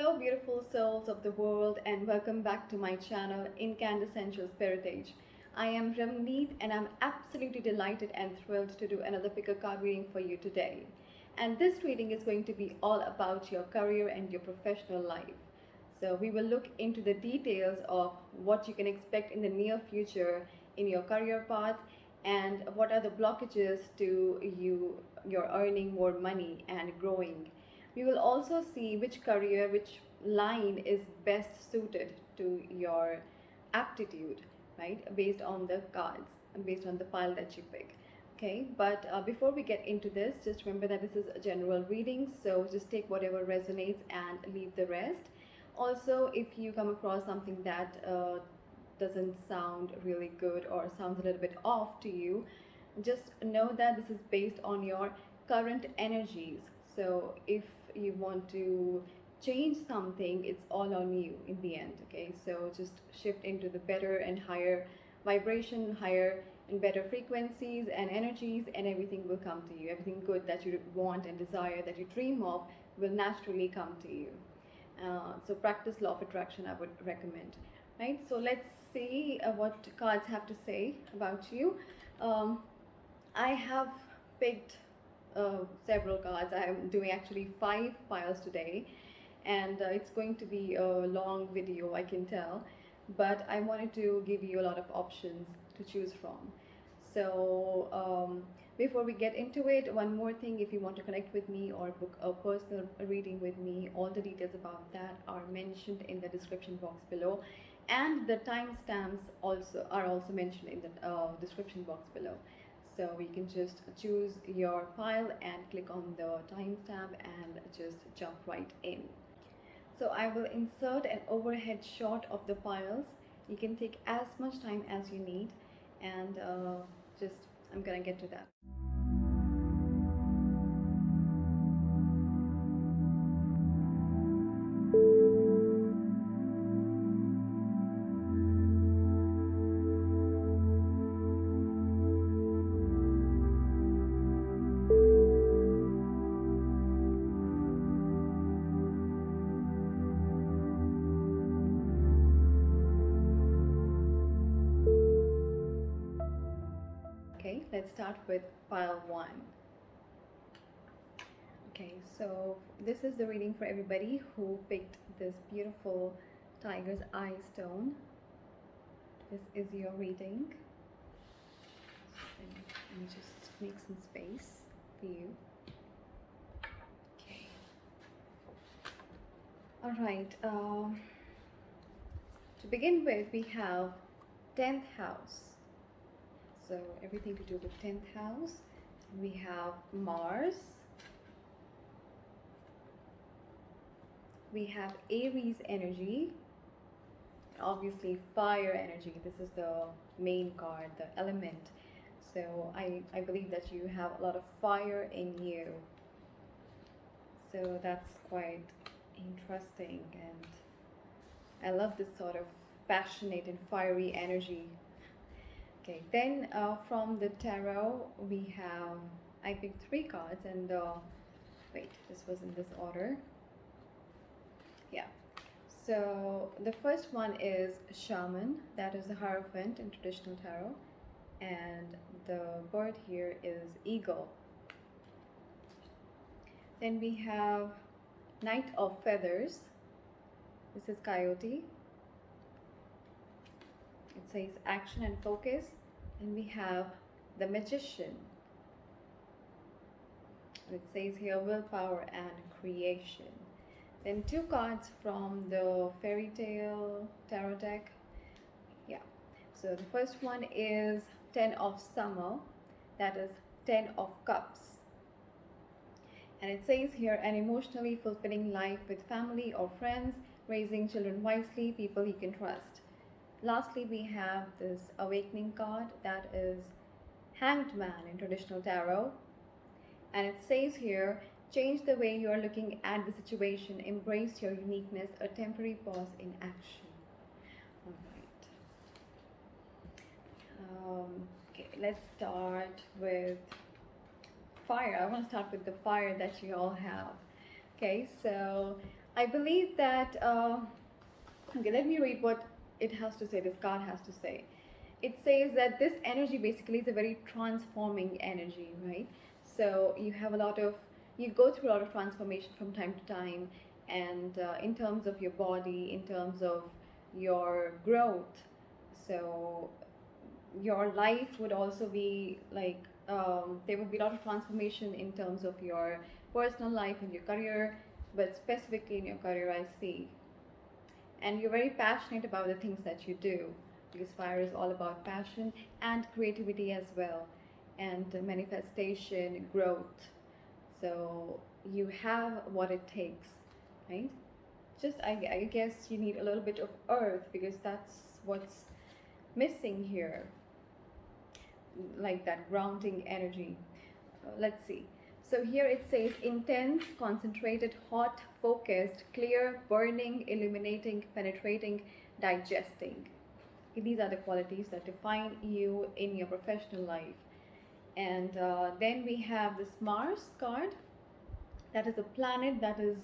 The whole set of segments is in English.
Hello, beautiful souls of the world, and welcome back to my channel, Incandessential Spiritage. I am Ramneet, and I'm absolutely delighted and thrilled to do another pickacard reading for you today. And this reading is going to be all about your career and your professional life. So we will look into the details of what you can expect in the near future in your career path and what are the blockages to you're earning more money and growing. We will also see which career, which line is best suited to your aptitude, right? Based on the cards and based on the pile that you pick. Okay, but before we get into this, just remember that this is a general reading, so just take whatever resonates and leave the rest. Also, if you come across something that doesn't sound really good or sounds a little bit off to you, just know that this is based on your current energies. So if you want to change something, it's all on you in the end. Okay, so just shift into the better and higher vibration, higher and better frequencies and energies, and everything will come to you. Everything good that you want and desire, that you dream of, will naturally come to you. So practice law of attraction, I would recommend. Right, so let's see what cards have to say about you. I have picked several cards. I am doing actually 5 piles today, and it's going to be a long video, I can tell, but I wanted to give you a lot of options to choose from. So before we get into it, one more thing: if you want to connect with me or book a personal reading with me, all the details about that are mentioned in the description box below, and the timestamps are also mentioned in the description box below. So you can just choose your pile and click on the timestamp and just jump right in. So I will insert an overhead shot of the piles. You can take as much time as you need, and I'm gonna get to that. Okay, let's start with pile 1. Okay, so this is the reading for everybody who picked this beautiful tiger's eye stone. This is your reading. Let me just make some space for you. Okay. All right. To begin with, we have 10th house. So everything to do with 10th house. We have Mars. We have Aries energy. Obviously fire energy. This is the main card, the element. So I believe that you have a lot of fire in you. So that's quite interesting, and I love this sort of passionate and fiery energy. Okay, then from the tarot we have, I picked 3 cards, and wait, this was in this order. Yeah, so the first one is Shaman. That is the Hierophant in traditional tarot, and the bird here is Eagle. Then we have Knight of Feathers. This is Coyote. It says action and focus. And we have the Magician. It says here willpower and creation. Then 2 cards from the fairy tale tarot deck. Yeah. So the first one is 10 of Summer. That is 10 of Cups. And it says here an emotionally fulfilling life with family or friends, raising children wisely, people you can trust. Lastly, we have this Awakening card. That is Hanged Man in traditional tarot. And it says here, change the way you are looking at the situation, embrace your uniqueness, a temporary pause in action. All right. Okay, let's start with fire. I want to start with the fire that you all have. Okay, so I believe that, okay, let me read what it has to say, this card has to say. It says that this energy basically is a very transforming energy, right? So you have a lot of, you go through a lot of transformation from time to time, and in terms of your body, in terms of your growth. So your life would also be like, there would be a lot of transformation in terms of your personal life and your career, but specifically in your career, I see. And you're very passionate about the things that you do, because fire is all about passion and creativity as well, and manifestation, growth. So you have what it takes, right? Just I guess you need a little bit of earth, because that's what's missing here, like that grounding energy. Let's see. So here it says intense, concentrated, hot, focused, clear, burning, illuminating, penetrating, digesting. Okay, these are the qualities that define you in your professional life. And then we have this Mars card. That is a planet that is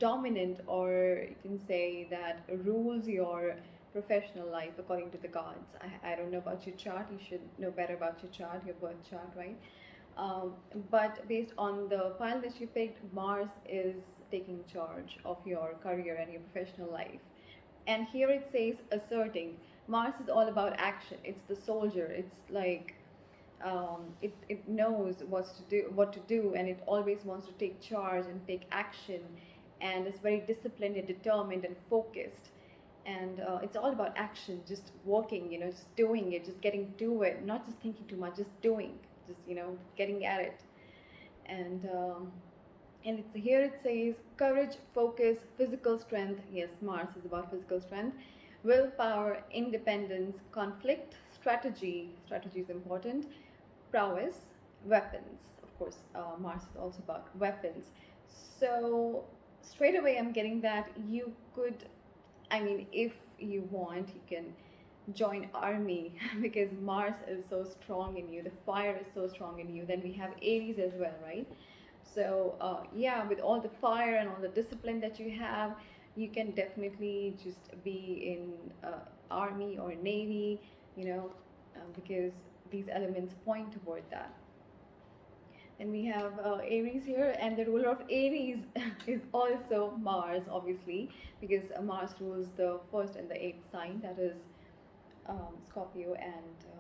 dominant, or you can say that rules your professional life according to the gods. I don't know about your chart. You should know better about your chart, your birth chart, right? um, but based on the pile that you picked, Mars is taking charge of your career and your professional life. And here it says asserting. Mars is all about action. It's the soldier. It's like, it knows what to do, and it always wants to take charge and take action, and it's very disciplined and determined and focused. And it's all about action, just working, just doing it, just getting to it, not just thinking too much, just doing, just getting at it. And here it says courage, focus, physical strength. Yes, Mars is about physical strength, willpower, independence, conflict, strategy is important, prowess, weapons. Of course, Mars is also about weapons. So straight away I'm getting that you could, I mean, if you want, you can join army because Mars is so strong in you. The fire is so strong in you. Then we have Aries as well, right? So yeah, with all the fire and all the discipline that you have, you can definitely just be in army or navy, because these elements point toward that. And we have Aries here, and the ruler of Aries is also Mars, obviously, because Mars rules the first and the eighth sign, that is Scorpio. And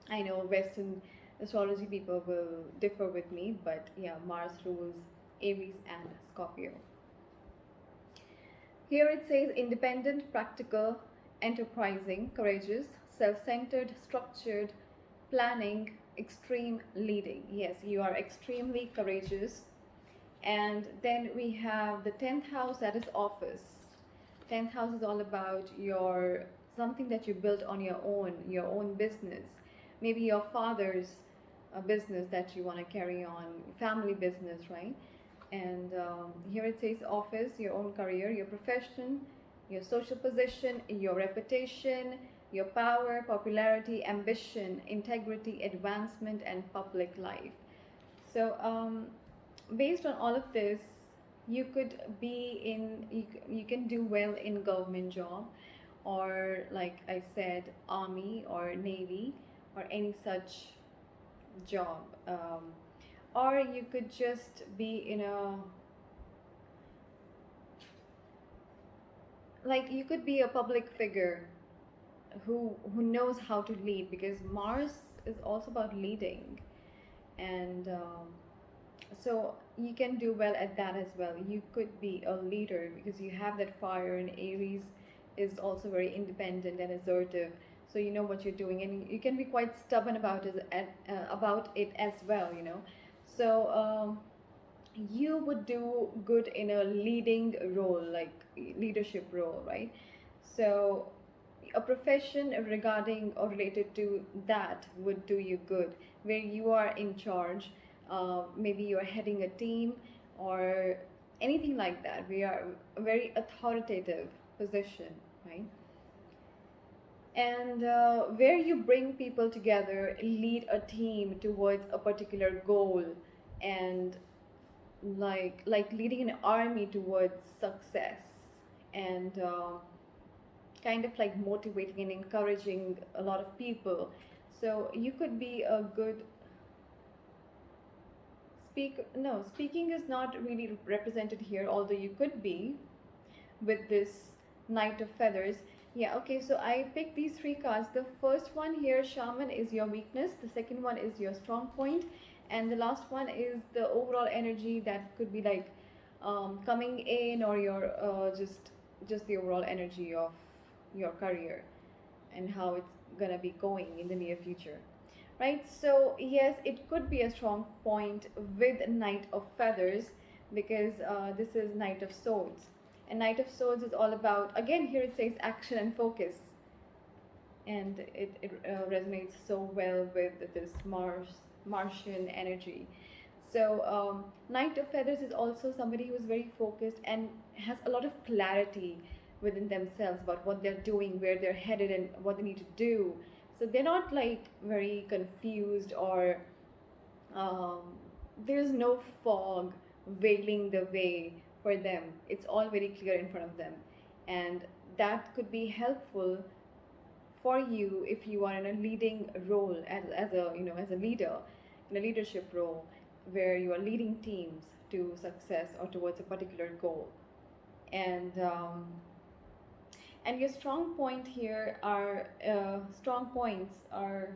I know Western astrology people will differ with me, but yeah, Mars rules Aries and Scorpio. Here it says independent, practical, enterprising, courageous, self-centered, structured, planning, extreme, leading. Yes, you are extremely courageous. And then we have the 10th house, that is office. 10th house is all about your something that you built on your own business. Maybe your father's business that you want to carry on, family business, right? And here it says office, your own career, your profession, your social position, your reputation, your power, popularity, ambition, integrity, advancement, and public life. So based on all of this, you could be you can do well in government job, or like I said, army or navy, or any such job. Or you could just be in a, like, you could be a public figure who knows how to lead, because Mars is also about leading. And so you can do well at that as well. You could be a leader because you have that fire, and Aries is also very independent and assertive, so you know what you're doing, and you can be quite stubborn about it as well. So you would do good in a leading role, like leadership role, right? So a profession regarding or related to that would do you good, where you are in charge. Maybe you're heading a team or anything like that. We are a very authoritative position, right? And where you bring people together, lead a team towards a particular goal, and like leading an army towards success, and kind of like motivating and encouraging a lot of people. So you could be a good speaker. No, speaking is not really represented here, although you could be with this Knight of Feathers. Yeah, okay, so I picked these three cards. The first one here, Shaman, is your weakness. The second one is your strong point. And the last one is the overall energy that could be like coming in, or your just the overall energy of your career and how it's gonna be going in the near future. Right? So yes, it could be a strong point with Knight of Feathers, because this is Knight of Swords. And Knight of Swords is all about, again, here it says action and focus. And it resonates so well with this Martian energy. So, Knight of Feathers is also somebody who is very focused and has a lot of clarity within themselves about what they're doing, where they're headed, and what they need to do. So they're not like very confused, or um, there's no fog veiling the way for them. It's all very clear in front of them, and that could be helpful for you if you are in a leading role, as a as a leader in a leadership role, where you are leading teams to success or towards a particular goal. And your strong point here are strong points are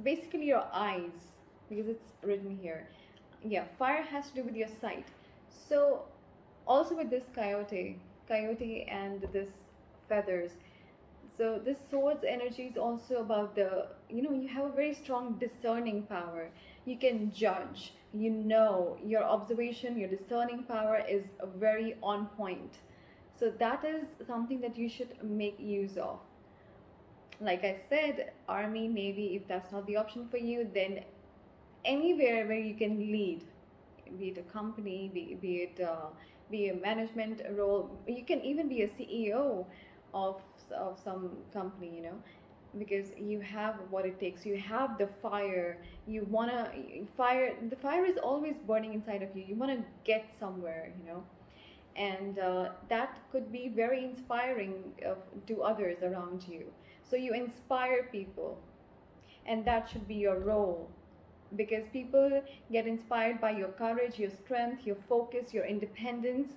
basically your eyes, because it's written here. Yeah, fire has to do with your sight. So also with this coyote and this feathers, so this sword's energy is also about the, you have a very strong discerning power. You can judge, your observation, your discerning power is very on point. So that is something that you should make use of. Like I said, army, navy, if that's not the option for you, then anywhere where you can lead, be it a company, be a management role. You can even be a CEO of some company, because you have what it takes. You have the fire. You wanna fire. The fire is always burning inside of you. You wanna get somewhere, and that could be very inspiring to others around you. So you inspire people, and that should be your role, because people get inspired by your courage, your strength, your focus, your independence,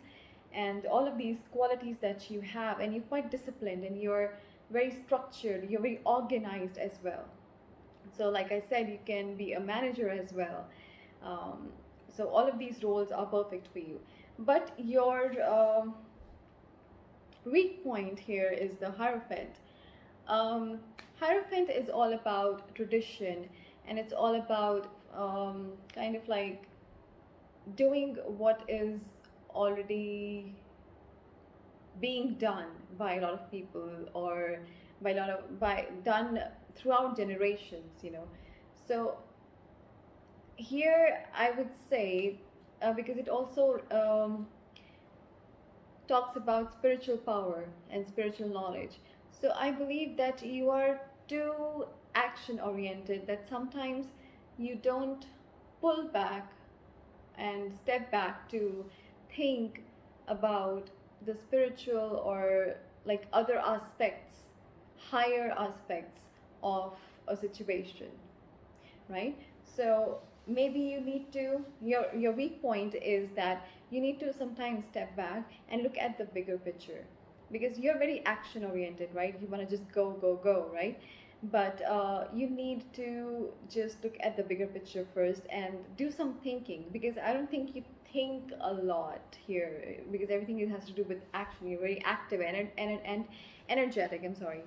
and all of these qualities that you have. And you're quite disciplined, and you're very structured, you're very organized as well. So like I said, you can be a manager as well. um, so all of these roles are perfect for you. But your weak point here is the Hierophant. um, Hierophant is all about tradition, and it's all about kind of like doing what is already being done by a lot of people, or by done throughout generations. So here I would say, because it also talks about spiritual power and spiritual knowledge. So I believe that you are too action oriented, that sometimes you don't pull back and step back to think about the spiritual, or like other aspects, higher aspects of a situation, right? So maybe you need to, your weak point is that you need to sometimes step back and look at the bigger picture, because you're very action oriented, right? You want to just go go go, right? But you need to just look at the bigger picture first and do some thinking, because I don't think you think a lot here, because everything has to do with action. You're very active and energetic. I'm sorry,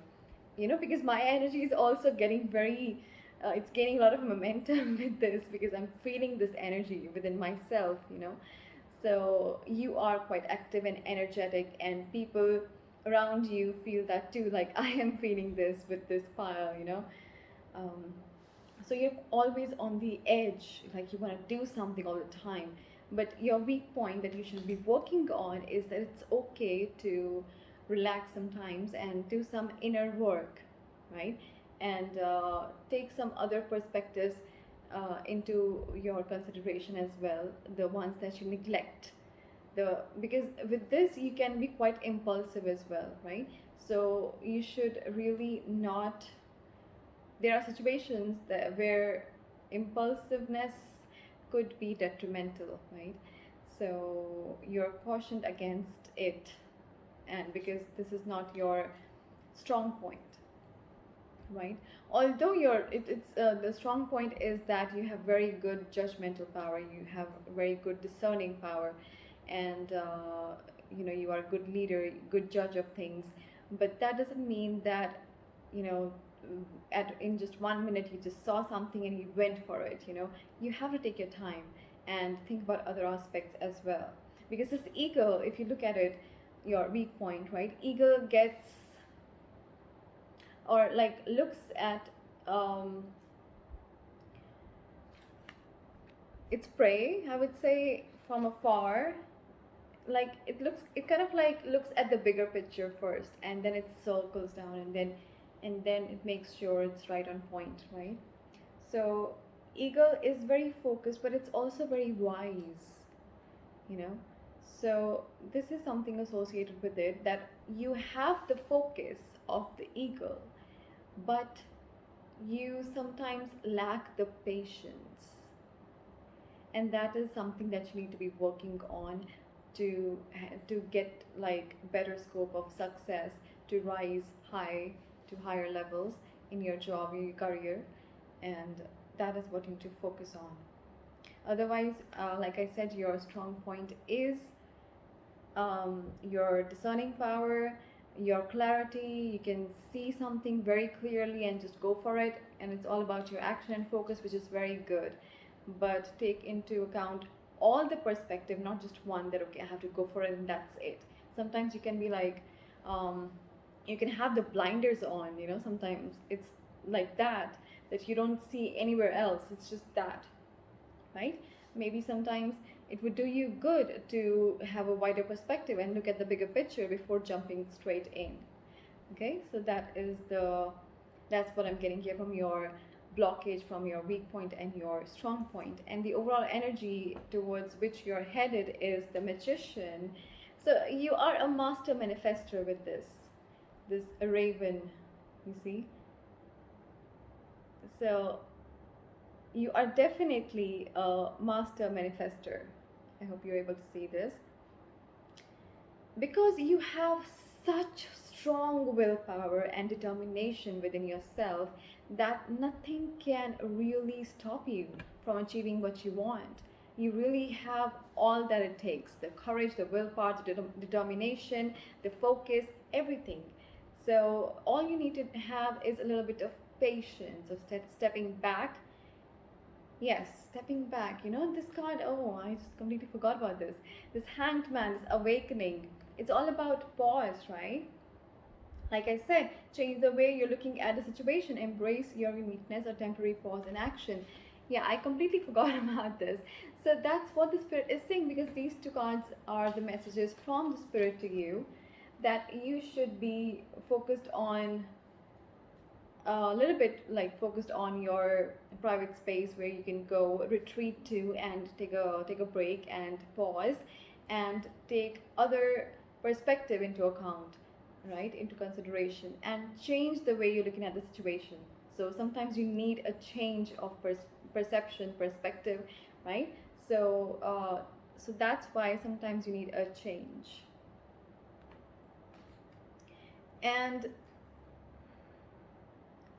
because my energy is also getting very it's gaining a lot of momentum with this, because I'm feeling this energy within myself. So you are quite active and energetic, and people around you feel that too, like I am feeling this with this fire. um, so you're always on the edge, like you want to do something all the time. But your weak point that you should be working on is that it's okay to relax sometimes and do some inner work, right? And take some other perspectives, into your consideration as well, the ones that you neglect. Because with this you can be quite impulsive as well, right? So you should really not. There are situations where impulsiveness could be detrimental, right? So you're cautioned against it, and because this is not your strong point, right? Although the strong point is that you have very good judgmental power, you have very good discerning power, and you are a good leader, good judge of things. But that doesn't mean that, you know in just 1 minute you just saw something and you went for it. You have to take your time and think about other aspects as well, because this ego, if you look at it, your weak point, right? Ego gets, or like looks at its prey, I would say, from afar. Like it kind of like looks at the bigger picture first, and then it circles down, and then it makes sure it's right on point, right? So ego is very focused, but it's also very wise, you know so this is something associated with it, that you have the focus of the ego, but you sometimes lack the patience, and that is something that you need to be working on to get like better scope of success, to rise to higher levels in your job, in your career. And that is what you need to focus on. Otherwise, like I said, your strong point is your discerning power, your clarity. You can see something very clearly and just go for it, and it's all about your action and focus, which is very good. But take into account all the perspective, not just one, that okay, I have to go for it and that's it. Sometimes you can be like, you can have the blinders on, sometimes it's like that you don't see anywhere else, it's just that, right? Maybe sometimes it would do you good to have a wider perspective and look at the bigger picture before jumping straight in. Okay, so that's what I'm getting here from your blockage, from your weak point and your strong point. And the overall energy towards which you're headed is the Magician. So you are a master manifester with this raven, you see. So you are definitely a master manifester. I hope you're able to see this, because you have such strong willpower and determination within yourself that nothing can really stop you from achieving what you want. You really have all that it takes: the courage, the willpower, the determination, the focus, everything. So all you need to have is a little bit of patience, of stepping back. Yes, stepping back. This card, oh, I just completely forgot about this. This Hanged Man, this awakening. It's all about pause, right? Like I said, change the way you're looking at the situation. Embrace your uniqueness or temporary pause in action. Yeah, I completely forgot about this. So that's what the Spirit is saying, because these two cards are the messages from the Spirit to you, that you should be focused on, a little bit like focused on your private space where you can go retreat to and take a break and pause and take other perspective into account, right, into consideration, and change the way you're looking at the situation. So sometimes you need a change of perception, perspective, right? So that's why sometimes you need a change. And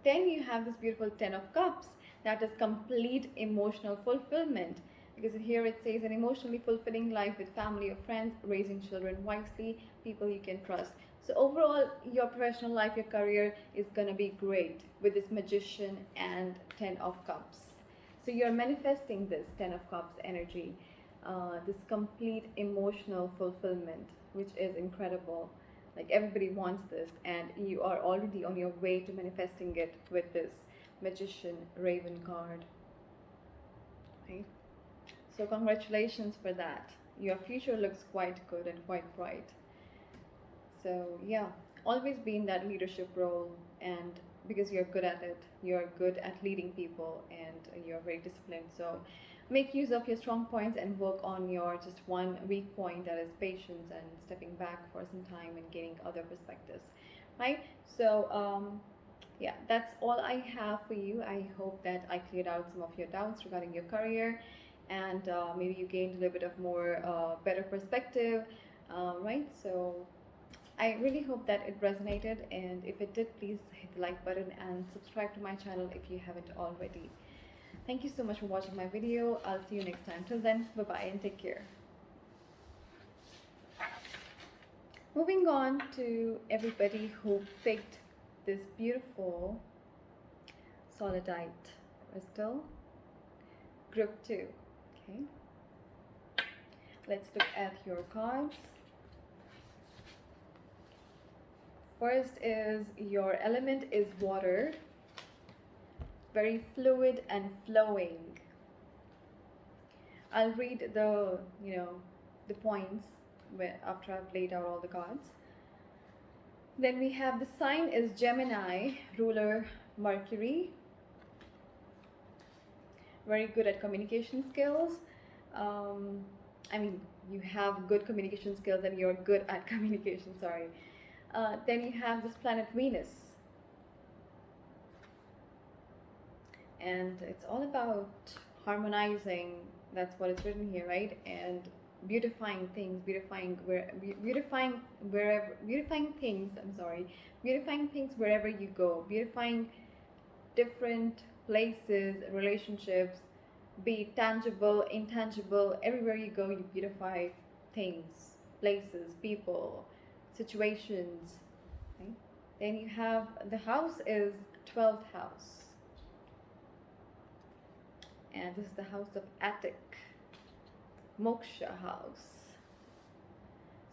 then you have this beautiful 10 of Cups, that is complete emotional fulfillment, because here it says an emotionally fulfilling life with family or friends, raising children wisely, people you can trust. So overall, your professional life, your career is going to be great with this Magician and 10 of Cups. So you're manifesting this 10 of Cups energy, this complete emotional fulfillment, which is incredible. Like everybody wants this, and you are already on your way to manifesting it with this Magician Raven card. Right? So congratulations for that. Your future looks quite good and quite bright. So yeah, always be in that leadership role and because you're good at it. You're good at leading people, and you're very disciplined. So make use of your strong points and work on your just one weak point, that is patience and stepping back for some time and gaining other perspectives, right? So yeah, that's all I have for you. I hope that I cleared out some of your doubts regarding your career, and maybe you gained a little bit of more better perspective, right? So I really hope that it resonated, and if it did, please hit the like button and subscribe to my channel if you haven't already. Thank you so much for watching my video. I'll see you next time. Till then, bye bye and take care. Moving on to everybody who picked this beautiful solidite crystal, group 2. Okay, let's look at your cards. First is your element is water, very fluid and flowing. I'll read the the points after I've laid out all the cards. Then we have the sign is Gemini, ruler Mercury. Very good at communication skills. I mean, you have good communication skills and you're good at communication, sorry. Then you have this planet Venus. And it's all about harmonizing, that's what it's written here, right? And beautifying things, beautifying things wherever you go, beautifying different places, relationships, be it tangible, intangible, everywhere you go, you beautify things, places, people, situations. Okay? Then you have the house is 12th house, and this is the house of Attic, Moksha house.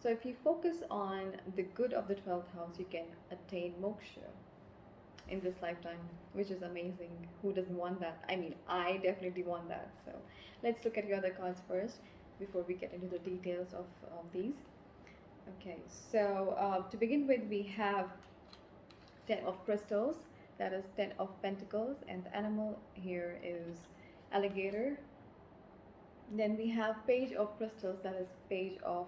So if you focus on the good of the 12th house, you can attain moksha in this lifetime, which is amazing. Who doesn't want that? I mean, I definitely want that. So let's look at your other cards first before we get into the details of these. Okay, so to begin with, we have 10 of crystals, that is 10 of pentacles, and the animal here is alligator. Then we have page of crystals, that is page of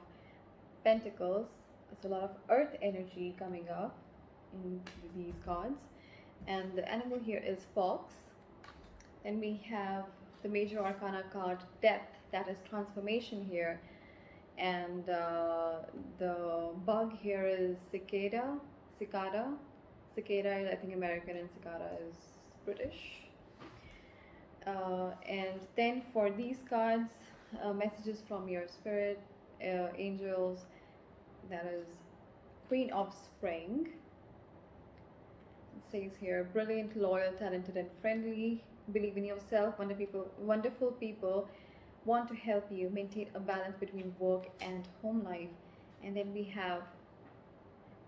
pentacles. It's a lot of earth energy coming up in these cards, and the animal here is fox. Then we have the major arcana card death, that is transformation here, and the bug here is cicada is I think American and cicada is British. And then for these cards, messages from your spirit angels, that is Queen of Spring. It says here, brilliant, loyal, talented and friendly, believe in yourself, wonderful people want to help you maintain a balance between work and home life. And then we have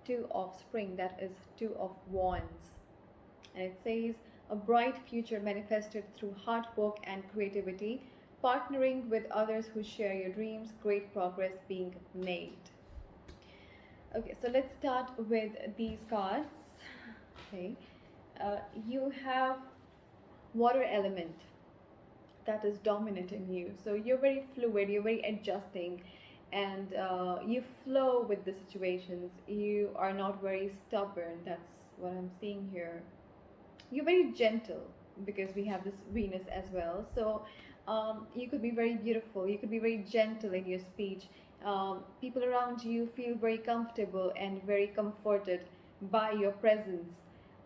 2 of Spring, that is 2 of Wands, and it says a bright future manifested through hard work and creativity, partnering with others who share your dreams, great progress being made. Okay, so let's start with these cards. Okay, you have water element, that is dominant in you. So you're very fluid, you're very adjusting, and you flow with the situations. You are not very stubborn. That's what I'm seeing here. You're very gentle because we have this Venus as well. So you could be very beautiful. You could be very gentle in your speech. People around you feel very comfortable and very comforted by your presence.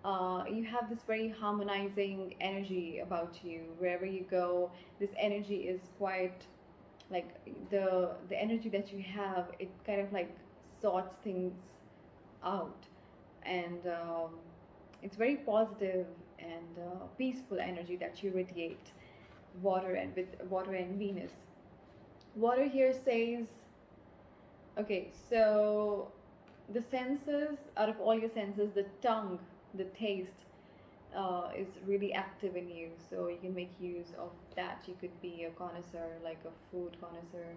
You have this very harmonizing energy about you. Wherever you go, this energy is quite like the energy that you have. It kind of like sorts things out, and it's very positive and peaceful energy that you radiate. Water, and with water and Venus. Water here says, okay, so the senses, out of all your senses, the tongue, the taste is really active in you, so you can make use of that. You could be a connoisseur, like a food connoisseur,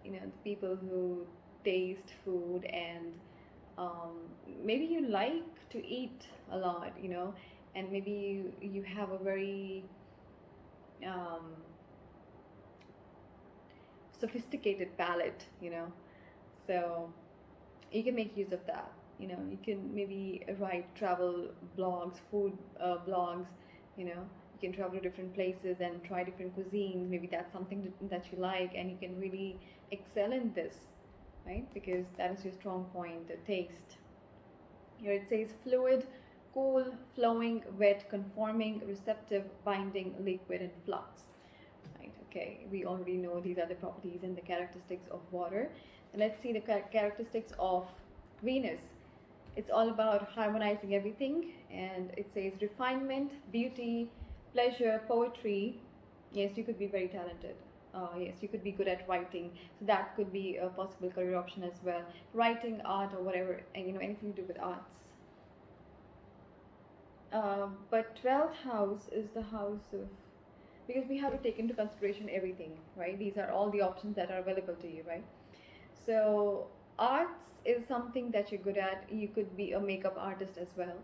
the people who taste food and um, maybe you like to eat a lot, and maybe you have a very um, sophisticated palate, so you can make use of that. You can maybe write travel blogs, food blogs. You can travel to different places and try different cuisines. Maybe that's something that you like, and you can really excel in this, right? Because that is your strong point, the taste. Here it says fluid, cool, flowing, wet, conforming, receptive, binding, liquid, and flux. Right, okay, we already know these are the properties and the characteristics of water. And let's see the characteristics of Venus. It's all about harmonizing everything, and it says refinement, beauty, pleasure, poetry. Yes, you could be very talented. Yes, you could be good at writing, so that could be a possible career option as well. Writing, art, or whatever, and anything to do with arts. But 12th house is the house of, because we have to take into consideration everything, right? These are all the options that are available to you, right? So arts is something that you're good at. You could be a makeup artist as well.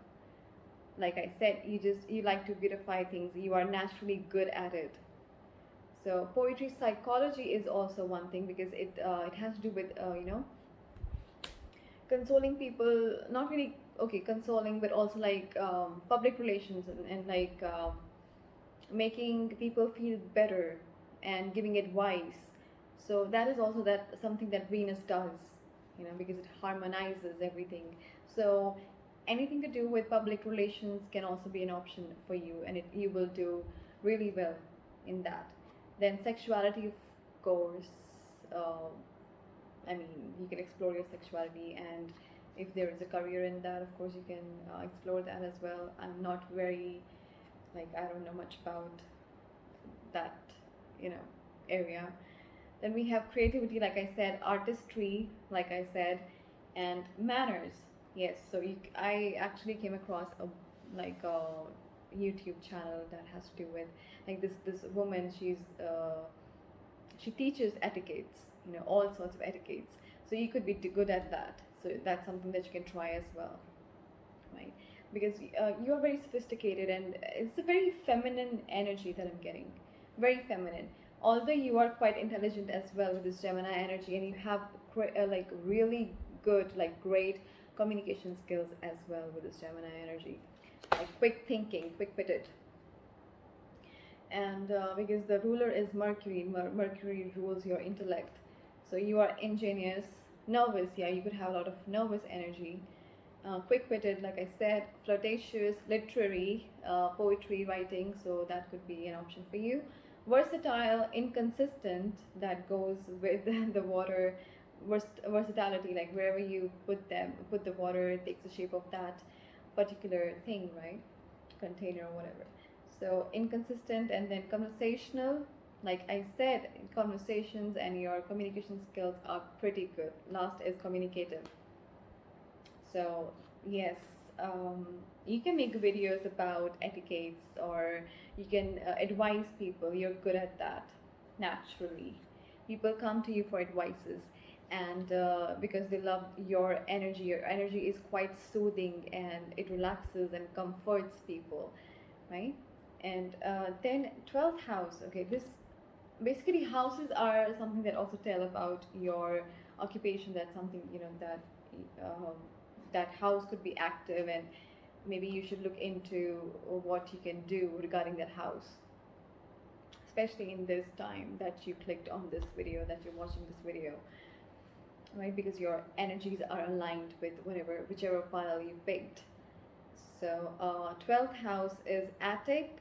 Like I said, you like to beautify things. You are naturally good at it. So poetry, psychology is also one thing, because it has to do with consoling people. Not really, okay, consoling, but also like public relations, and like making people feel better and giving advice. So that is also that something that Venus does, because it harmonizes everything. So anything to do with public relations can also be an option for you, and you will do really well in that. Then sexuality, of course. uh, I mean, you can explore your sexuality, and if there is a career in that, of course you can explore that as well. I'm not very, like, I don't know much about that, you know area. Then we have creativity, like I said, artistry, like I said, and manners. Yes, so I actually came across a YouTube channel that has to do with, like, this woman. She teaches etiquettes, all sorts of etiquettes. So you could be good at that. So that's something that you can try as well, right? Because you are very sophisticated, and it's a very feminine energy that I'm getting. Very feminine. Although you are quite intelligent as well with this Gemini energy, and you have like really good, like great communication skills as well with this Gemini energy. Like quick thinking, quick witted. And because the ruler is Mercury, Mercury rules your intellect. So you are ingenious, nervous. Yeah, you could have a lot of nervous energy. Quick-witted, like I said, flirtatious, literary, poetry writing, so that could be an option for you. Versatile, inconsistent, that goes with the water. Versatility, like wherever you put the water, it takes the shape of that particular thing, right? Container or whatever. So inconsistent. And then conversational, like I said, conversations and your communication skills are pretty good. Last is communicative. So yes, you can make videos about etiquettes, or you can advise people. You're good at that naturally. People come to you for advices, and because they love your energy. Your energy is quite soothing, and it relaxes and comforts people, right? And then 12th house. Okay, this basically, houses are something that also tell about your occupation. That's something, um, that house could be active, and maybe you should look into what you can do regarding that house, especially in this time that you clicked on this video, that you're watching this video, right? Because your energies are aligned with whichever pile you picked. So 12th house is attic.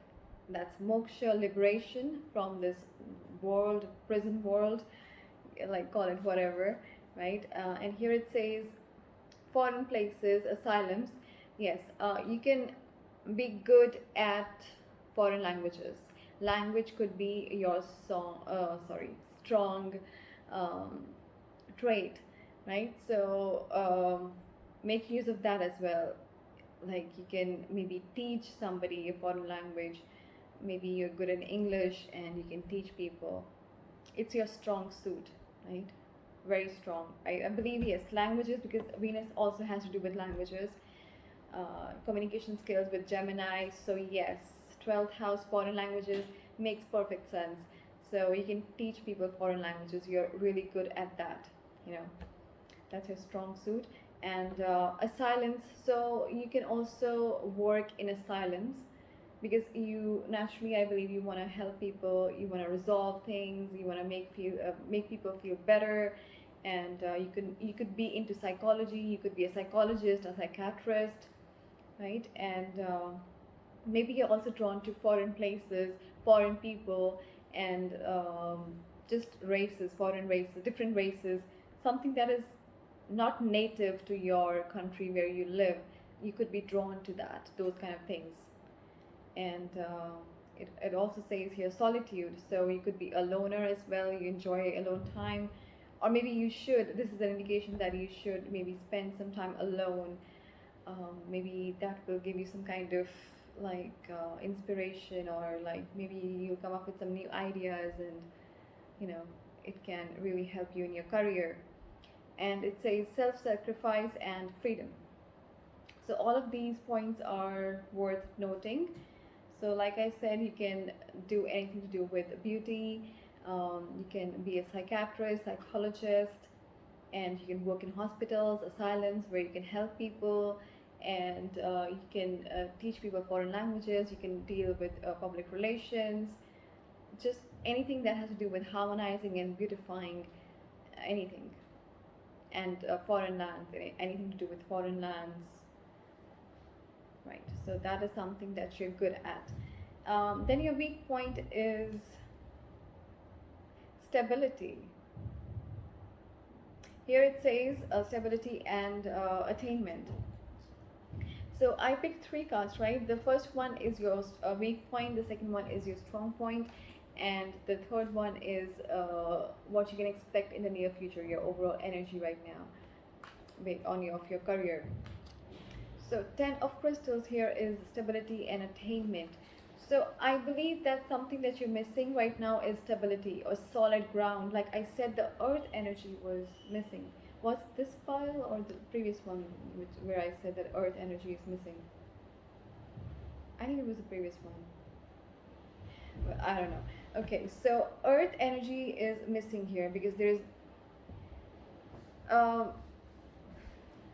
That's moksha, liberation from this world, prison world, like call it whatever, right? And here it says foreign places, asylums. Yes, you can be good at foreign languages. Language could be your strong um, trait, right? So make use of that as well. Like you can maybe teach somebody a foreign language. Maybe you're good in English and you can teach people. It's your strong suit, right? very strong. I believe, yes, languages, because Venus also has to do with languages, communication skills with Gemini. So yes, 12th house foreign languages makes perfect sense. So you can teach people foreign languages. You're really good at that. You know, that's your strong suit. And asylums. So you can also work in asylums because you naturally, I believe, you want to help people. You want to resolve things. You want to make people feel better. And you could be into psychology. You could be a psychologist, a psychiatrist, right? And maybe you're also drawn to foreign places, foreign people, and just races, foreign races, different races, something that is not native to your country where you live. You could be drawn to that, those kind of things. And it also says here solitude, so you could be a loner as well. You enjoy alone time, or maybe you should. This is an indication that you should maybe spend some time alone. Maybe that will give you some kind of inspiration, or like maybe you'll come up with some new ideas, and you know it can really help you in your career. And it says self-sacrifice and freedom. So all of these points are worth noting. So like I said, you can do anything to do with beauty. You can be a psychiatrist, psychologist, and you can work in hospitals, asylums, where you can help people, and you can teach people foreign languages. You can deal with public relations, just anything that has to do with harmonizing and beautifying anything. And foreign lands, anything to do with foreign lands, right? So that is something that you're good at. Then your weak point is stability. Here it says stability and attainment. So I picked three cards, right? The first one is your weak point, the second one is your strong point, and the third one is what you can expect in the near future, your overall energy right now, on your career. So 10 of crystals here is stability and attainment. So I believe that something that you're missing right now is stability or solid ground. Like I said, the earth energy was missing. Was this pile or the previous one where I said that earth energy is missing? I think it was the previous one. Well, I don't know. Okay, so earth energy is missing here because there's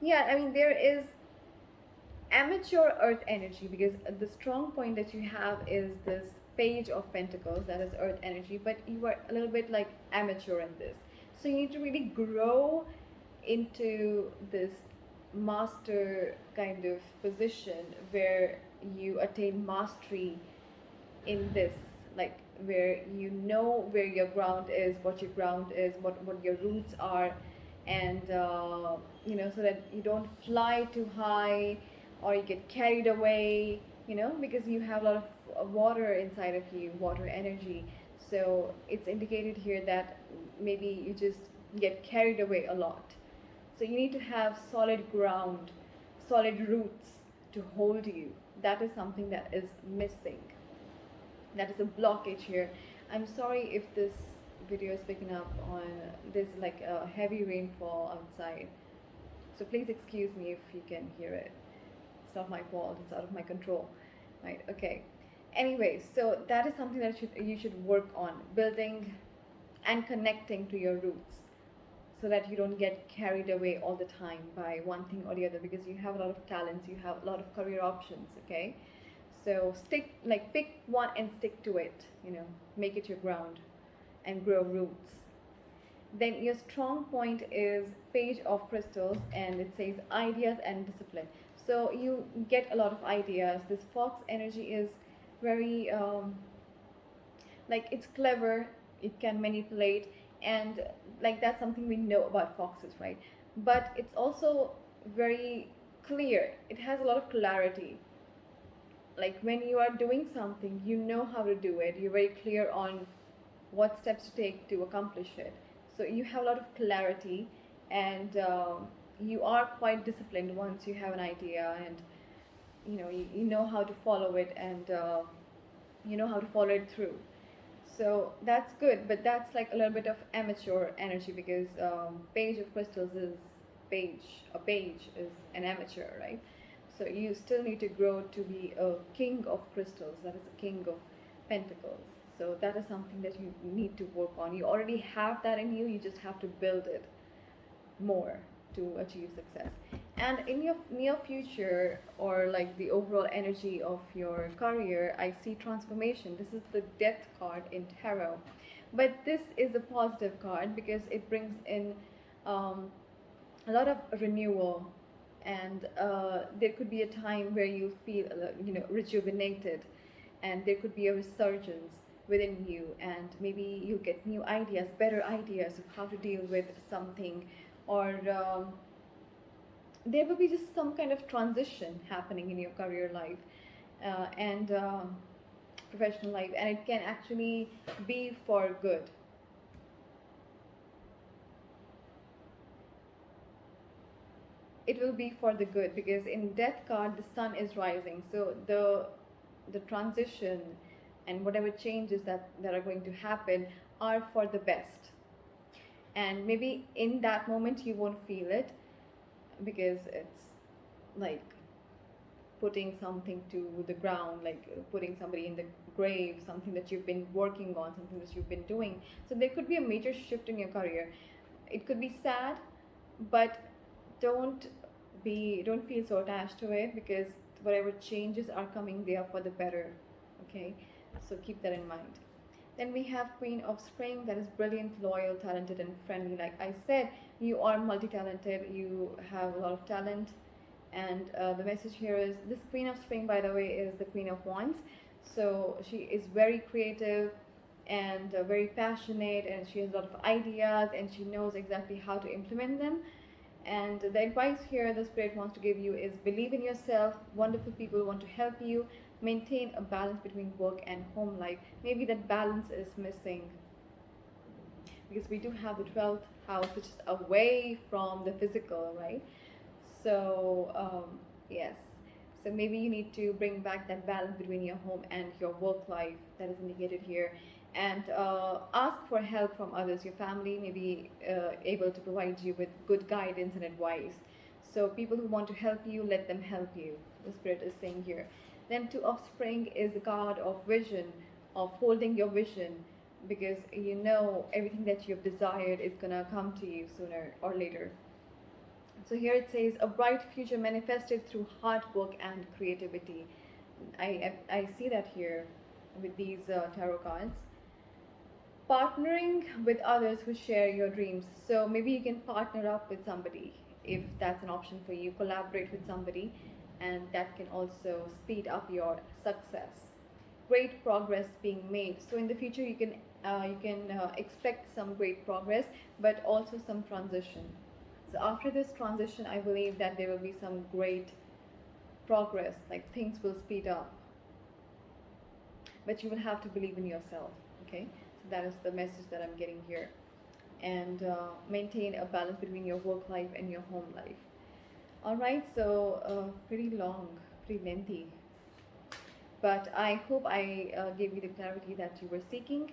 yeah, I mean there is amateur earth energy, because the strong point that you have is this page of pentacles, that is earth energy, but you are a little bit like amateur in this. So you need to really grow into this master kind of position where you attain mastery in this, like where you know where your ground is, what your ground is, what your roots are, and so that you don't fly too high or you get carried away, because you have a lot of water inside of you, water energy. So it's indicated here that maybe you just get carried away a lot. So you need to have solid ground, solid roots to hold you. That is something that is missing. That is a blockage here. I'm sorry if this video is picking up on, there's like a heavy rainfall outside. So please excuse me if you can hear it. It's not my fault, it's out of my control. Right, okay. Anyway, so that is something that you should work on, building and connecting to your roots, so that you don't get carried away all the time by one thing or the other, because you have a lot of talents, you have a lot of career options, okay? So pick one and stick to it, make it your ground and grow roots. Then your strong point is page of crystals, and it says ideas and discipline. So you get a lot of ideas. This fox energy is very it's clever, it can manipulate, and that's something we know about foxes, right? But it's also very clear, it has a lot of clarity. Like when you are doing something, you know how to do it, you're very clear on what steps to take to accomplish it. So you have a lot of clarity, and you are quite disciplined once you have an idea, and you know how to follow it, and you know how to follow it through. So that's good, but that's like a little bit of amateur energy because page of crystals is a page is an amateur, right? So you still need to grow to be a king of crystals, that is a king of pentacles. So that is something that you need to work on. You already have that in you, you just have to build it more to achieve success. And in your near future, or like the overall energy of your career, I see transformation. This is the death card in tarot, but this is a positive card because it brings in um, a lot of renewal, and there could be a time where you feel rejuvenated, and there could be a resurgence within you, and maybe you get new ideas, better ideas of how to deal with something, or there will be just some kind of transition happening in your career life and professional life, and it can actually be for good. It will be for the good because in death card the sun is rising, so the transition and whatever changes that are going to happen are for the best. And maybe in that moment you won't feel it because it's like putting something to the ground, like putting somebody in the grave, something that you've been working on, something that you've been doing. So there could be a major shift in your career. It could be sad, but don't don't feel so attached to it because whatever changes are coming, they are for the better. Okay, so keep that in mind. Then we have Queen of Spring, that is brilliant, loyal, talented, and friendly. Like I said, you are multi-talented, you have a lot of talent, and the message here is this Queen of Spring, by the way, is the Queen of Wands. So she is very creative and very passionate, and she has a lot of ideas, and she knows exactly how to implement them. And the advice here the Spirit wants to give you is believe in yourself. Wonderful people want to help you. Maintain a balance between work and home life. Maybe that balance is missing because we do have the 12th house, which is away from the physical, right? So, yes. So maybe you need to bring back that balance between your home and your work life that is indicated here, and ask for help from others. Your family may be able to provide you with good guidance and advice. So people who want to help you, let them help you. The Spirit is saying here. Then Two of Spring is the card of vision, of holding your vision, because you know everything that you've desired is gonna come to you sooner or later. So here it says a bright future manifested through hard work and creativity. I see that here with these tarot cards. Partnering with others who share your dreams. So maybe you can partner up with somebody if that's an option for you. Collaborate with somebody, and that can also speed up your success. Great progress being made. So in the future you can expect some great progress, but also some transition. So after this transition, I believe that there will be some great progress, like things will speed up. But you will have to believe in yourself, okay? So that is the message that I'm getting here. And maintain a balance between your work life and your home life. All right, so pretty long, pretty lengthy. But I hope I gave you the clarity that you were seeking,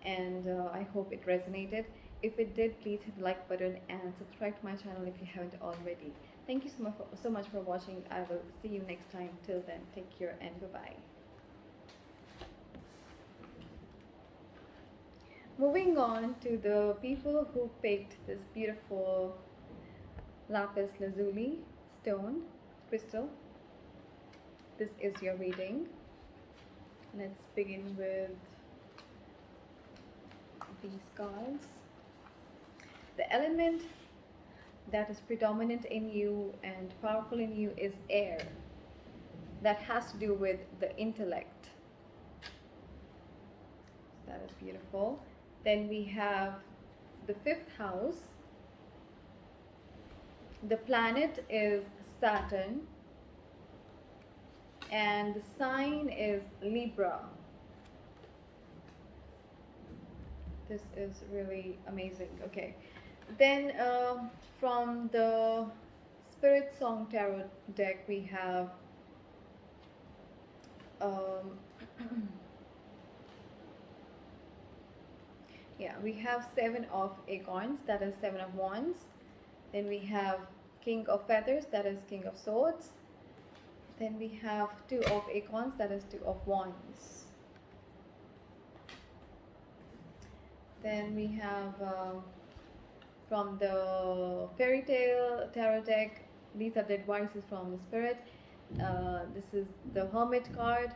and I hope it resonated. If it did, please hit the like button and subscribe to my channel if you haven't already. Thank you so much for watching. I will see you next time. Till then, take care and bye-bye. Moving on to the people who picked this beautiful lapis lazuli stone crystal. This is your reading. Let's begin with these cards. The element that is predominant in you and powerful in you is air. That has to do with the intellect. That is beautiful. Then we have the 5th house. The planet is Saturn, and the sign is Libra. This is really amazing. Okay, then from the Spirit Song Tarot deck we have Yeah, we have seven of acorns, that is seven of wands. Then we have king of feathers, that is king of swords. Then we have two of acorns, that is two of wands. Then we have from the fairy tale tarot deck, these are the advices from the spirit. This is the hermit card,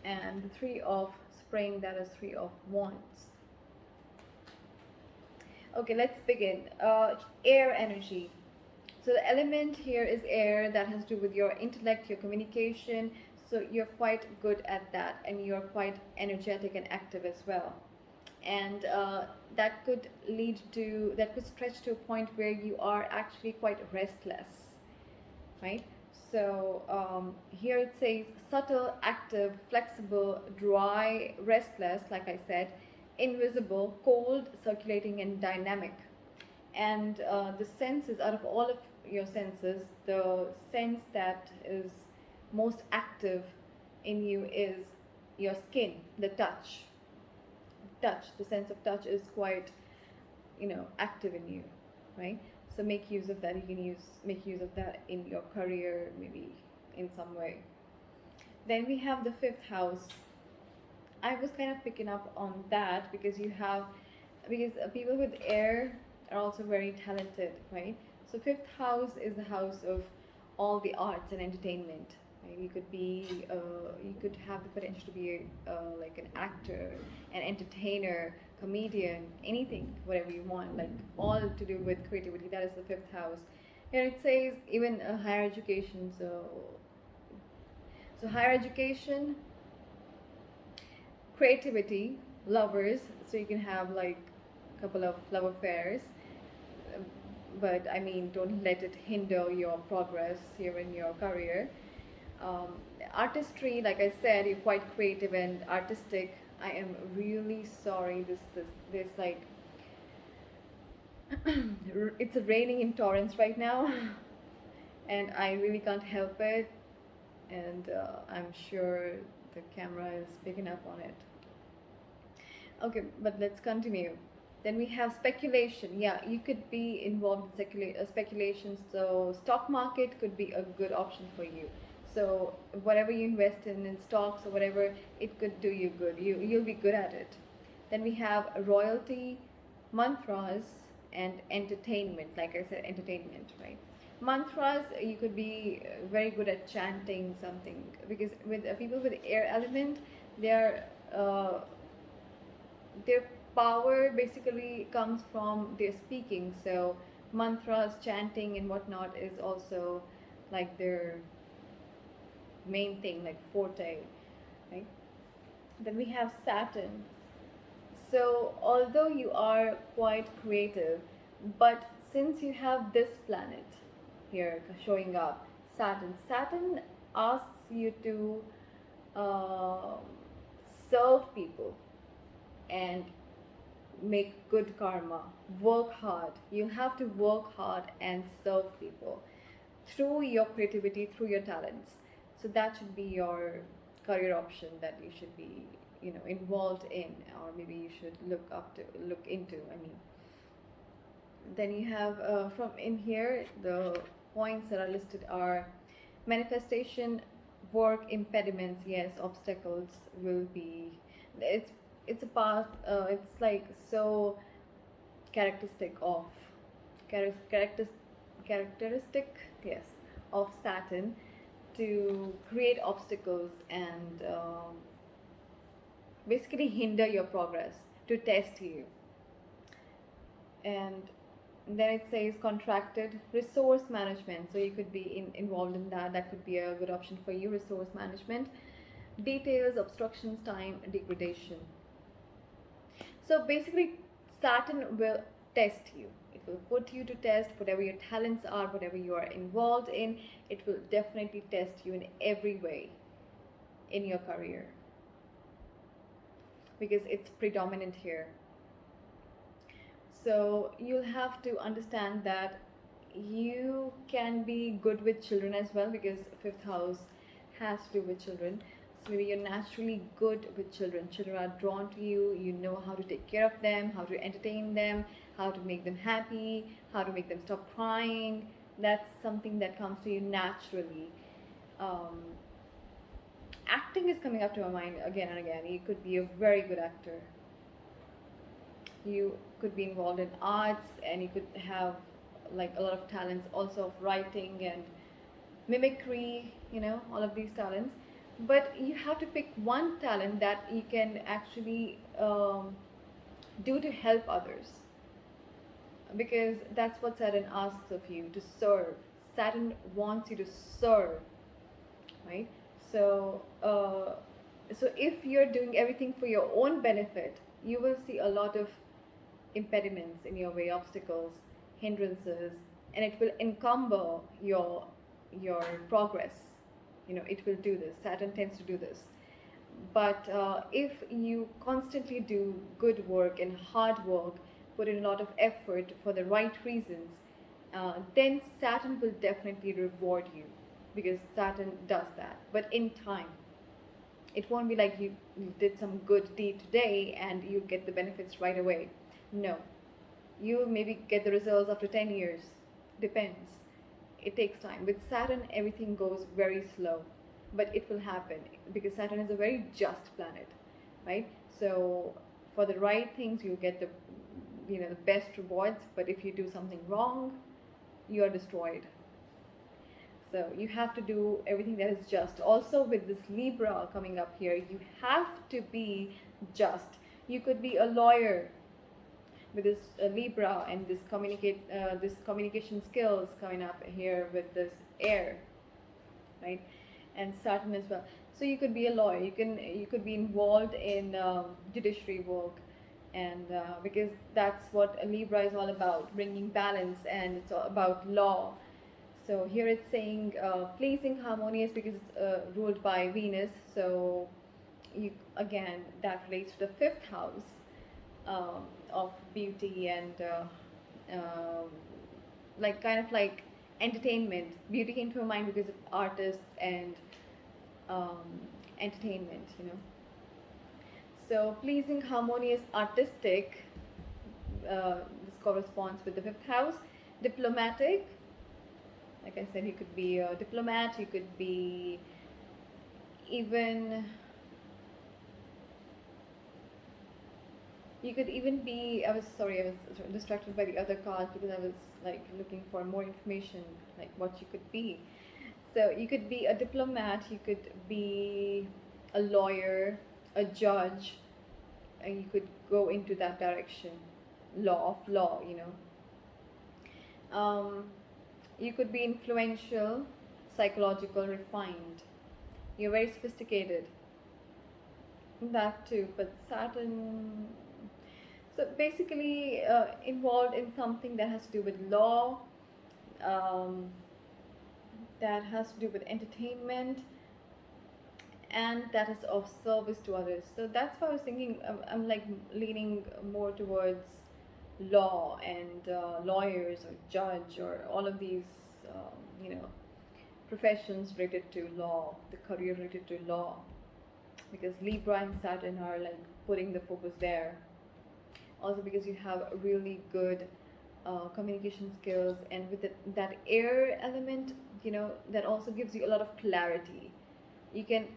and the three of spring, that is three of wands. Okay, let's begin. Air energy. So the element here is air, that has to do with your intellect, your communication. So you're quite good at that, and you're quite energetic and active as well. And that could stretch to a point where you are actually quite restless, right? So here it says subtle, active, flexible, dry, restless, like I said, invisible, cold, circulating, and dynamic. And the senses, out of all of your senses, the sense that is most active in you is your skin, the touch. The sense of touch is quite, active in you, right? So make use of that. You can make use of that in your career, maybe in some way. Then we have the fifth house. I was kind of picking up on that because people with air are also very talented, right? So fifth house is the house of all the arts and entertainment. Right? You could have the potential to be like an actor, an entertainer, comedian, anything, whatever you want, like all to do with creativity. That is the fifth house. Here it says even higher education. So higher education, creativity, lovers. So you can have like a couple of love affairs, but I mean, don't let it hinder your progress here in your career. Artistry, like I said, you're quite creative and artistic. I am really sorry. This like it's raining in torrents right now, and I really can't help it. And I'm sure the camera is picking up on it. Okay, but let's continue. Then we have speculation. Yeah, you could be involved in speculation. So stock market could be a good option for you. So whatever you invest in stocks or whatever, it could do you good. You'll be good at it. Then we have royalty, mantras, and entertainment. Like I said, entertainment, right? Mantras, you could be very good at chanting something, because with people with air element, their their power basically comes from their speaking. So mantras, chanting, and whatnot is also like their main thing, like forte, right? Then we have Saturn. So although you are quite creative, but since you have this planet here showing up, Saturn asks you to uh, serve people and make good karma. Work hard. You have to work hard and serve people through your creativity, through your talents. So that should be your career option that you should be, involved in, or maybe you should look into. I mean, then you have from in here the points that are listed are manifestation, work, impediments. Yes, obstacles will be. It's a part. It's like so characteristic of characteristic, yes, of Saturn to create obstacles and basically hinder your progress, to test you. And then it says contracted resource management, so you could be involved in that could be a good option for you. Resource management, details, obstructions, time, degradation. So basically Saturn will test you. It will put you to test. Whatever your talents are, whatever you are involved in, it will definitely test you in every way in your career, because it's predominant here. So you'll have to understand that you can be good with children as well, because fifth house has to do with children. So maybe you're naturally good with children. Children are drawn to you. You know how to take care of them, how to entertain them, how to make them happy, how to make them stop crying. That's something that comes to you naturally. Um, Acting is coming up to my mind again and again. You could be a very good actor. You could be involved in arts, and you could have like a lot of talents also of writing and mimicry, all of these talents. But you have to pick one talent that you can actually do to help others, because that's what Saturn asks of you, to serve. Saturn wants you to serve, right? So, so if you're doing everything for your own benefit, you will see a lot of impediments in your way, obstacles, hindrances, and it will encumber your progress. It will do this. Saturn tends to do this. But if you constantly do good work and hard work, put in a lot of effort for the right reasons, then Saturn will definitely reward you, because Saturn does that. But in time, it won't be like you did some good deed today and you get the benefits right away. No, you maybe get the results after 10 years. Depends. It takes time. With Saturn, everything goes very slow, but it will happen, because Saturn is a very just planet, right? So for the right things, you get the best rewards. But if you do something wrong, you are destroyed. So you have to do everything that is just. Also, with this Libra coming up here, you have to be just. You could be a lawyer with this Libra, and this communication skills coming up here with this air, right? And Saturn as well. So you could be a lawyer. You could be involved in judiciary work, and because that's what a Libra is all about, bringing balance, and it's all about law. So here it's saying pleasing, harmonious, because it's ruled by Venus. So again, that relates to the fifth house of beauty and like kind of like entertainment. Beauty came to my mind because of artists and um, entertainment. So pleasing, harmonious, artistic. This corresponds with the fifth house. Diplomatic. Like I said, you could be a diplomat. You could be even. You could even be. I was distracted by the other cards because I was like looking for more information, like what you could be. So you could be a diplomat. You could be a lawyer, a judge, and you could go into that direction. Law of law. You could be influential, psychological, refined. You're very sophisticated. That too, but Saturn. So basically, involved in something that has to do with law, um, that has to do with entertainment, and that is of service to others. So that's why I was thinking. I'm like leaning more towards law and lawyers or judge or all of these, professions related to law, the career related to law, because Libra and Saturn are like putting the focus there. Also because you have really good communication skills, and with that air element, that also gives you a lot of clarity. You can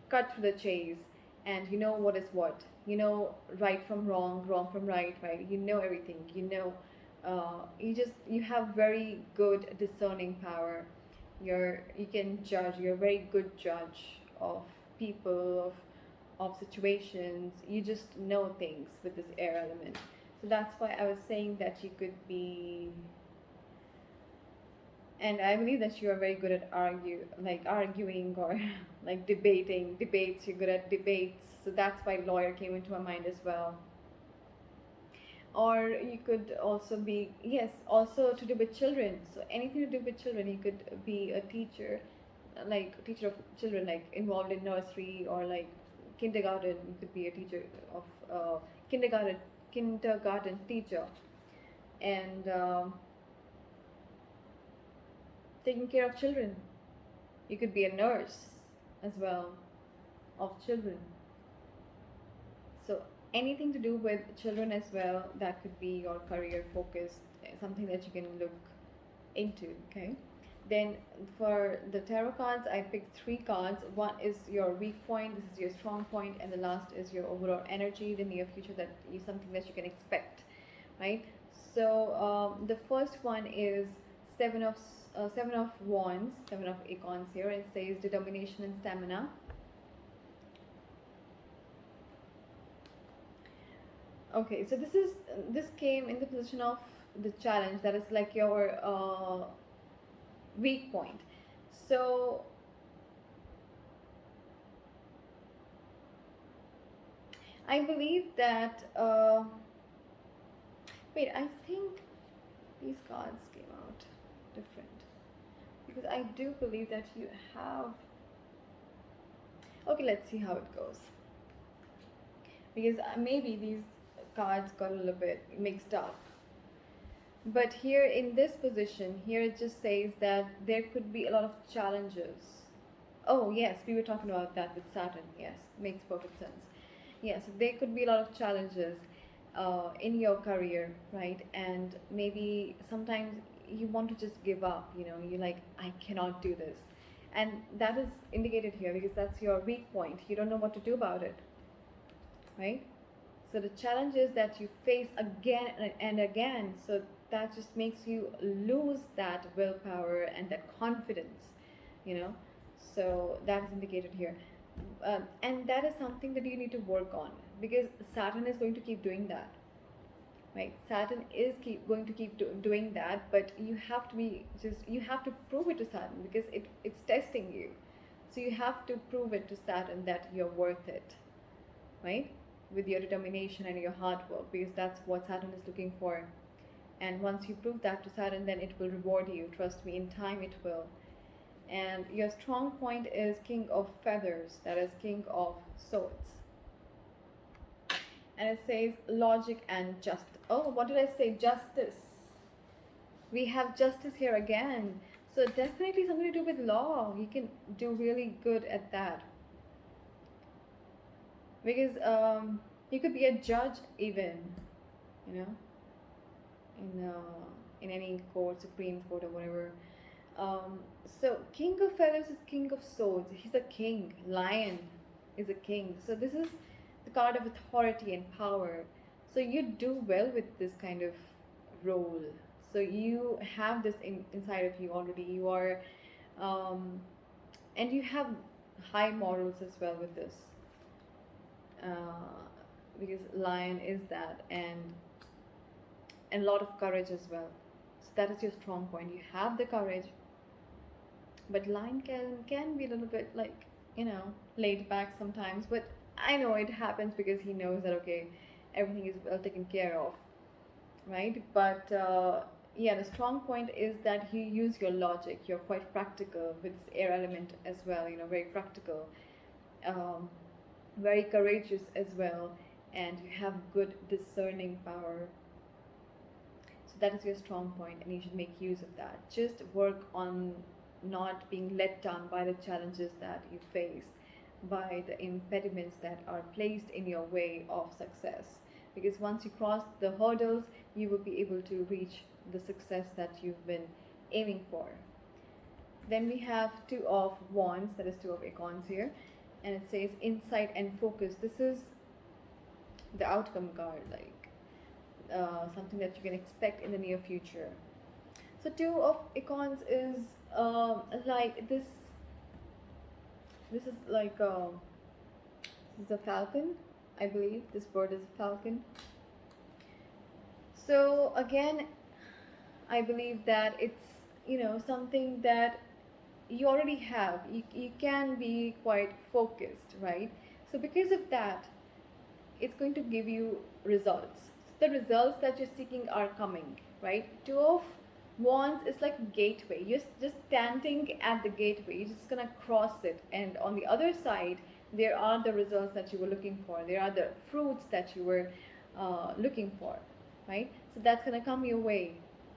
cut through the chase, and you know what is what. You know right from wrong, wrong from right, right? You know everything. You have very good discerning power. You can judge. You're a very good judge of people, of situations. You just know things with this air element. So that's why I was saying that you could be, and I believe that you are very good at arguing or like debates. You're good at debates. So that's why lawyer came into my mind as well. Or you could also be, yes, also to do with children. So anything to do with children. You could be a teacher, like a teacher of children, like involved in nursery or like kindergarten. You could be a teacher of kindergarten teacher, and taking care of children. You could be a nurse. as well of children. So anything to do with children as well, that could be your career focus, something that you can look into. Okay, then for the tarot cards, I picked three cards. One is your weak point, this is your strong point, and the last is your overall energy, the near future, that is something that you can expect, right? So the first one is seven of wands, seven of icons here. It says determination and stamina. Okay, so this came in the position of the challenge, that is like your weak point. So I believe that wait, I think these cards came out different, because I do believe that you have. Okay, let's see how it goes, because maybe these cards got a little bit mixed up. But here in this position, here it just says that there could be a lot of challenges. Oh yes, we were talking about that with Saturn. Yes, makes perfect sense. Yes, there could be a lot of challenges in your career, right? And maybe sometimes you want to just give up. You're like, I cannot do this, and that is indicated here because that's your weak point. You don't know what to do about it, right? So the challenges that you face again and again, so that just makes you lose that willpower and that confidence, you know. So that is indicated here, and that is something that you need to work on, because Saturn is going to keep doing that, right? Saturn is going to keep doing that, but you have to you have to prove it to Saturn, because it's testing you. So you have to prove it to Saturn that you're worth it, right? With your determination and your hard work, because that's what Saturn is looking for. And once you prove that to Saturn, then it will reward you. Trust me, in time it will. And your strong point is King of Feathers, that is King of Swords. And it says logic and justice. Oh, what did I say? Justice. We have justice here again. So definitely something to do with law. You can do really good at that. Because you could be a judge even, you know, in any court, Supreme Court or whatever. So King of Feathers is King of Swords. He's a king. Lion is a king. So this is the card of authority and power. So you do well with this kind of role. So you have this inside of you already. You are, and you have high morals as well with this. Because lion is that, and a lot of courage as well. So that is your strong point. You have the courage, but lion can be a little bit like, laid back sometimes. But I know it happens because he knows that, okay, everything is well taken care of, right? But yeah, the strong point is that you use your logic. You're quite practical with this air element as well. Very practical. Very courageous as well, and you have good discerning power. So that is your strong point, and you should make use of that. Just work on not being let down by the challenges that you face, by the impediments that are placed in your way of success, because once you cross the hurdles, you will be able to reach the success that you've been aiming for. Then we have Two of Wands, that is Two of Icons here, and it says insight and focus. This is the outcome card, like something that you can expect in the near future. So Two of Icons is like this. This is like this is a falcon, I believe. This bird is a falcon. So again, I believe that it's something that you already have. You can be quite focused, right? So because of that, it's going to give you results. The results that you're seeking are coming, right? Two of Wands is like a gateway. You're just standing at the gateway. You're just gonna cross it, and on the other side, there are the results that you were looking for. There are the fruits that you were looking for, right? So that's gonna come your way,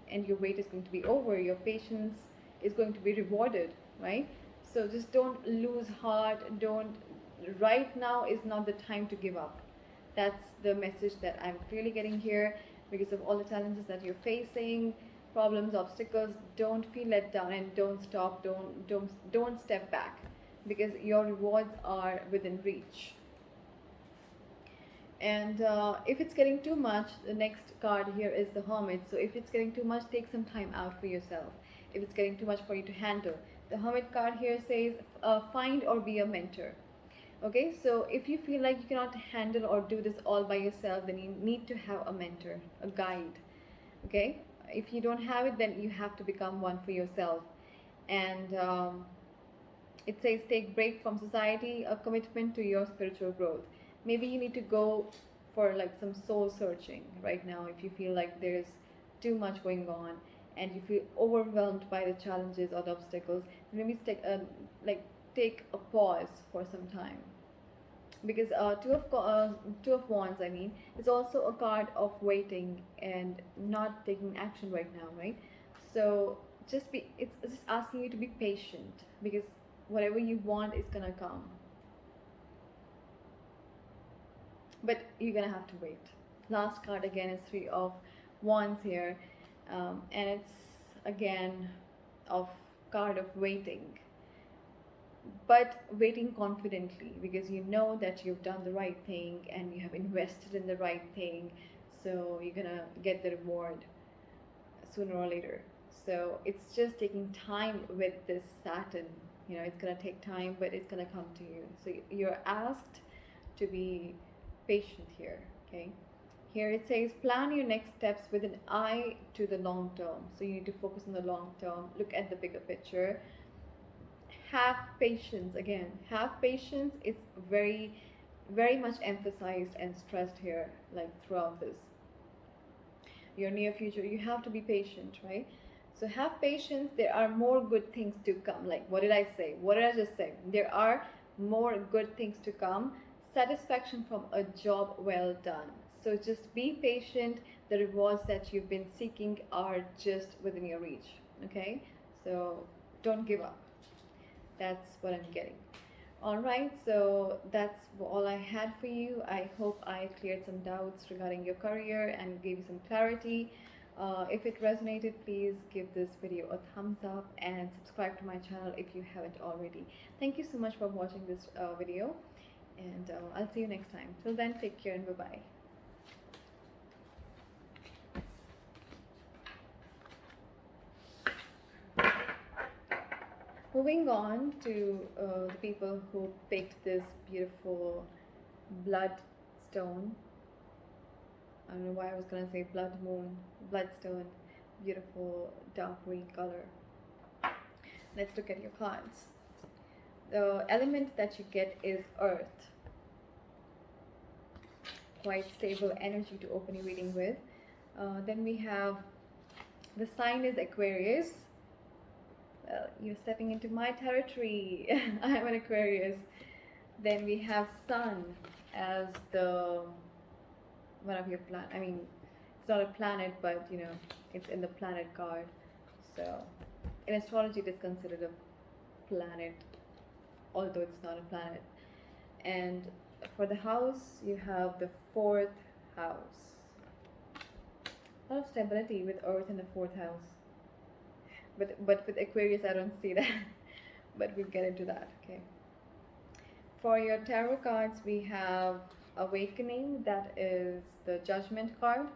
and your wait is going to be over. Your patience is going to be rewarded, right? So just don't lose heart. Don't, right now is not the time to give up. That's the message that I'm clearly getting here. Because of all the challenges that you're facing, problems, obstacles, don't feel let down and don't stop. Don't step back, because your rewards are within reach. And if it's getting too much, the next card here is the Hermit. So if it's getting too much, take some time out for yourself. If it's getting too much for you to handle, the Hermit card here says find or be a mentor. Okay, so if you feel like you cannot handle or do this all by yourself, then you need to have a mentor, a guide. Okay, if you don't have it, then you have to become one for yourself. And it says take break from society, a commitment to your spiritual growth. Maybe you need to go for like some soul searching right now if you feel like there's too much going on and you feel overwhelmed by the challenges or the obstacles. Maybe take a pause for some time, because two of wands, I mean, is also a card of waiting and not taking action right now, right? So it's just asking you to be patient, because whatever you want is gonna come, but you're gonna have to wait. Last card again is Three of Wands here, and it's again of card of waiting, but waiting confidently, because you know that you've done the right thing and you have invested in the right thing, so you're gonna get the reward sooner or later. So it's just taking time with this Saturn. You know, it's gonna take time, but it's gonna come to you. So you're asked to be patient here. Okay, here it says plan your next steps with an eye to the long term. So you need to focus on the long term, look at the bigger picture, have patience. Again, have patience is very much emphasized and stressed here, like throughout this your near future. You have to be patient, right? So have patience. There are more good things to come. Like, what did I say? What did I just say? There are more good things to come. Satisfaction from a job well done. So just be patient. The rewards that you've been seeking are just within your reach. Okay, so don't give up. That's what I'm getting. All right, so that's all I had for you. I hope I cleared some doubts regarding your career and gave you some clarity. If it resonated, please give this video a thumbs up and subscribe to my channel if you haven't already. Thank you so much for watching this video, and I'll see you next time. Till then, take care and bye-bye. Moving on to the people who picked this beautiful bloodstone. I don't know why I was gonna say blood moon, bloodstone, beautiful dark green color. Let's look at your cards. The element that you get is earth. Quite stable energy to open your reading with. Then we have the sign is Aquarius. Well, you're stepping into my territory. I am an Aquarius. Then we have Sun as the one of your I mean, it's not a planet, but you know, it's in the planet card. So in astrology it is considered a planet, although it's not a planet. And for the house, you have the fourth house. A lot of stability with earth in the fourth house. But with Aquarius I don't see that. But we'll get into that. Okay, for your tarot cards, we have Awakening, that is the Judgment card.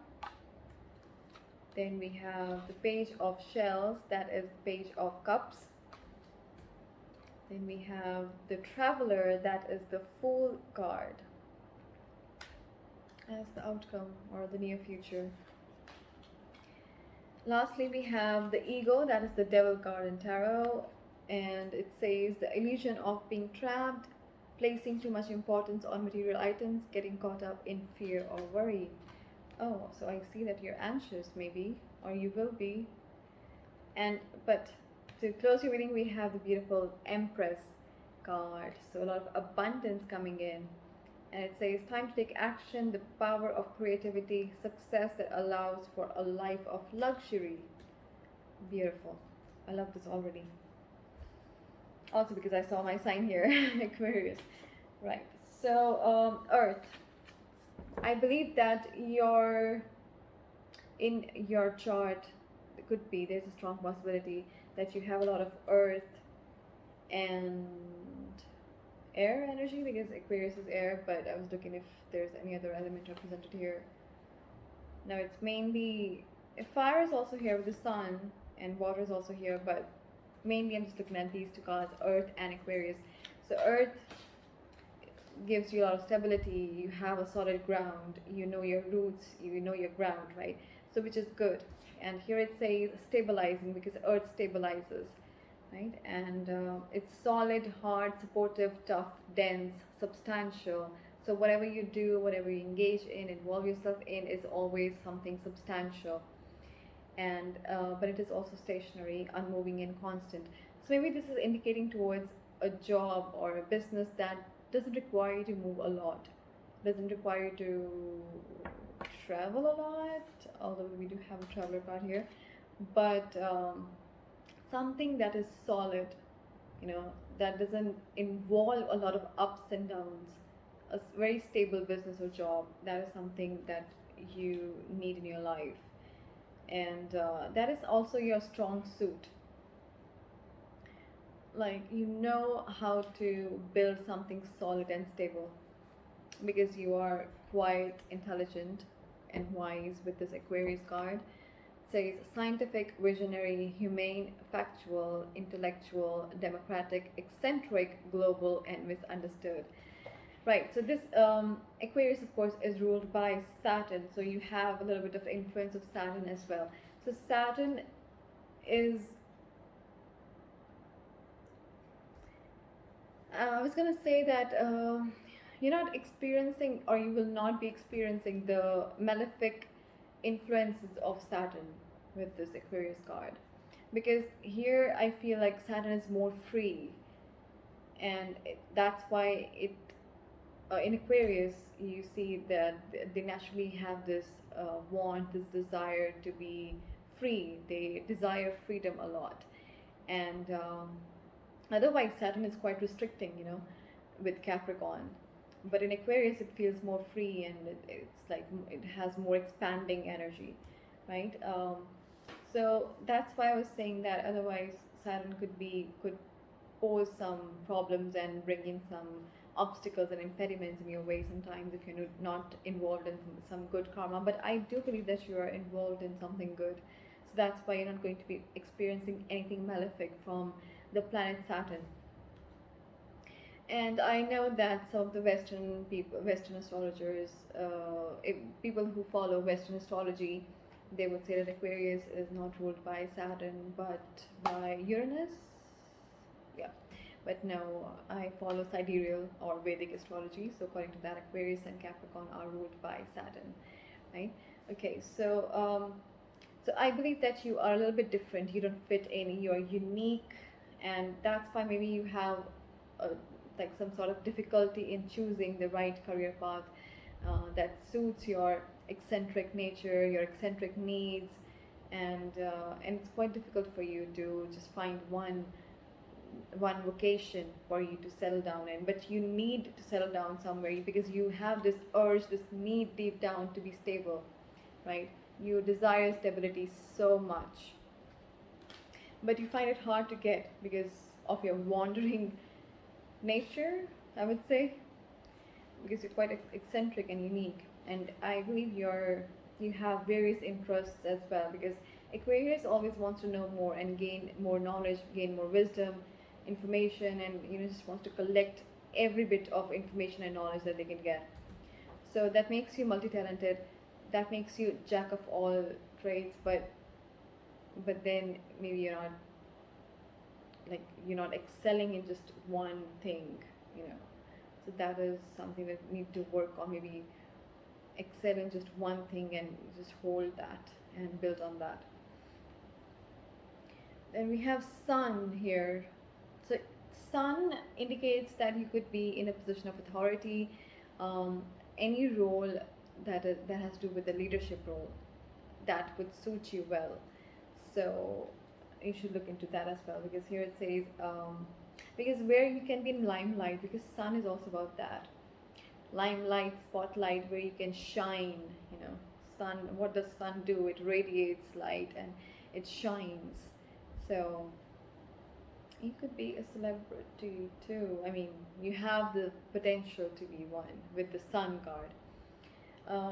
Then we have the Page of Shells, that is the Page of Cups. Then we have the Traveler, that is the Fool card as the outcome or the near future. Lastly, we have the Ego, that is the Devil card in tarot, and it says the illusion of being trapped, placing too much importance on material items, getting caught up in fear or worry. Oh, so I see that you're anxious maybe, or you will be. But to close your reading, we have the beautiful Empress card. So a lot of abundance coming in. And it says, time to take action, the power of creativity, success that allows for a life of luxury. Beautiful. I love this already. Also because I saw my sign here, Aquarius. Right. So, Earth. I believe that in your chart, it could be, there's a strong possibility that you have a lot of Earth and air energy, because Aquarius is air, but I was looking if there's any other element represented here. Now it's mainly, fire is also here with the sun, and water is also here, but mainly I'm just looking at these two cards, Earth and Aquarius. So Earth gives you a lot of stability, you have a solid ground, you know your roots, you know your ground, right? So which is good. And here it says stabilizing, because Earth stabilizes, right? And it's solid, hard, supportive, tough, dense, substantial. So whatever you do, whatever you engage in, involve yourself in, is always something substantial. And but it is also stationary, unmoving, and constant. So maybe this is indicating towards a job or a business that doesn't require you to move a lot, doesn't require you to travel a lot, although we do have a traveler card here, but something that is solid, you know, that doesn't involve a lot of ups and downs. A very stable business or job, that is something that you need in your life, and that is also your strong suit. Like, you know how to build something solid and stable, because you are quite intelligent and wise with this Aquarius card. It says scientific, visionary, humane, factual, intellectual, democratic, eccentric, global, and misunderstood. Right, so this Aquarius, of course, is ruled by Saturn, so you have a little bit of influence of Saturn as well. So Saturn is, I was gonna say that you're not experiencing, or you will not be experiencing, the malefic influences of Saturn with this Aquarius card, because here I feel like Saturn is more free, and that's why it in Aquarius you see that they naturally have this want, this desire to be free. They desire freedom a lot, and otherwise Saturn is quite restricting, you know, with Capricorn. But in Aquarius it feels more free, and it's like it has more expanding energy, right? So that's why I was saying that otherwise Saturn could pose some problems and bring in some obstacles and impediments in your way sometimes if you're not involved in some good karma. But I do believe that you are involved in something good, so that's why you're not going to be experiencing anything malefic from the planet Saturn. And I know that some of the Western people, Western astrologers, people who follow Western astrology, they would say that Aquarius is not ruled by Saturn but by Uranus. Yeah, but no, I follow sidereal or Vedic astrology. So according to that, Aquarius and Capricorn are ruled by Saturn, right? Okay, so I believe that you are a little bit different. You don't fit in. You are unique, and that's why maybe you have a, like some sort of difficulty in choosing the right career path that suits your eccentric nature, your eccentric needs, and it's quite difficult for you to just find one vocation for you to settle down in. But you need to settle down somewhere, because you have this urge, this need deep down to be stable, right? You desire stability so much, but you find it hard to get because of your wandering nature, I would say, because you're quite eccentric and unique. And I believe you have various interests as well, because Aquarius always wants to know more and gain more knowledge, gain more wisdom, information, and just wants to collect every bit of information and knowledge that they can get. So that makes you multi-talented, that makes you jack of all trades, but then maybe you're not excelling in just one thing, you know. So that is something that you need to work on. Maybe excel in just one thing and just hold that and build on that. Then we have Sun here. So Sun indicates that you could be in a position of authority, any role that has to do with the leadership role, that would suit you well. So you should look into that as well, because here it says because where you can be in limelight, because sun is also about that. Limelight, spotlight, where you can shine, you know. Sun, what does sun do? It radiates light and it shines. So you could be a celebrity too. I mean, you have the potential to be one with the sun card.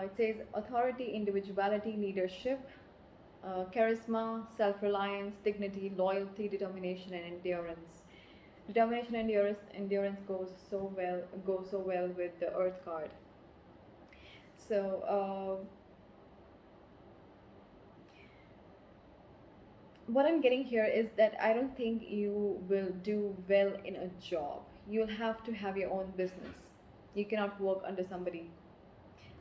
It says authority, individuality, leadership, charisma, self-reliance, dignity, loyalty, determination, and endurance. Determination and endurance goes so well with the Earth card. So what I'm getting here is that I don't think you will do well in a job. You'll have to have your own business. You cannot work under somebody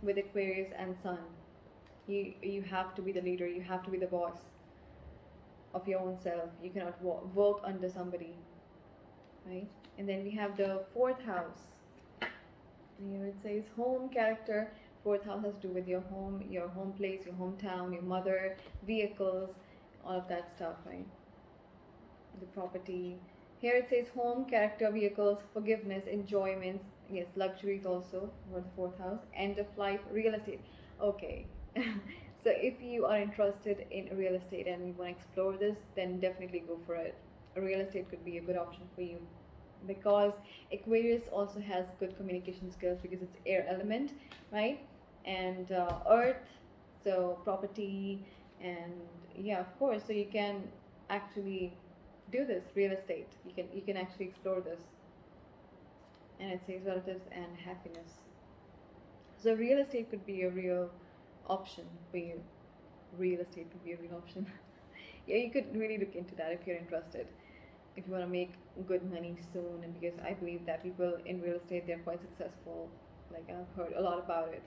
with Aquarius and Sun. You have to be the leader. You have to be the boss of your own self. You cannot work under somebody, right? And then we have the fourth house. Here it says home, character. Fourth house has to do with your home place, your hometown, your mother, vehicles, all of that stuff, right? The property. Here it says home, character, vehicles, forgiveness, enjoyments, yes, luxuries also for the fourth house, end of life, real estate. Okay. So if you are interested in real estate and you want to explore this, then definitely go for it. Real estate could be a good option for you, because Aquarius also has good communication skills because it's air element, right? And earth, so property, and yeah, of course, so you can actually do this real estate. You can actually explore this. And it says relatives and happiness. So real estate could be a real option for you. Real estate could be a real option. Yeah, you could really look into that if you're interested, if you want to make good money soon. And because I believe that people in real estate, they're quite successful. Like, I've heard a lot about it.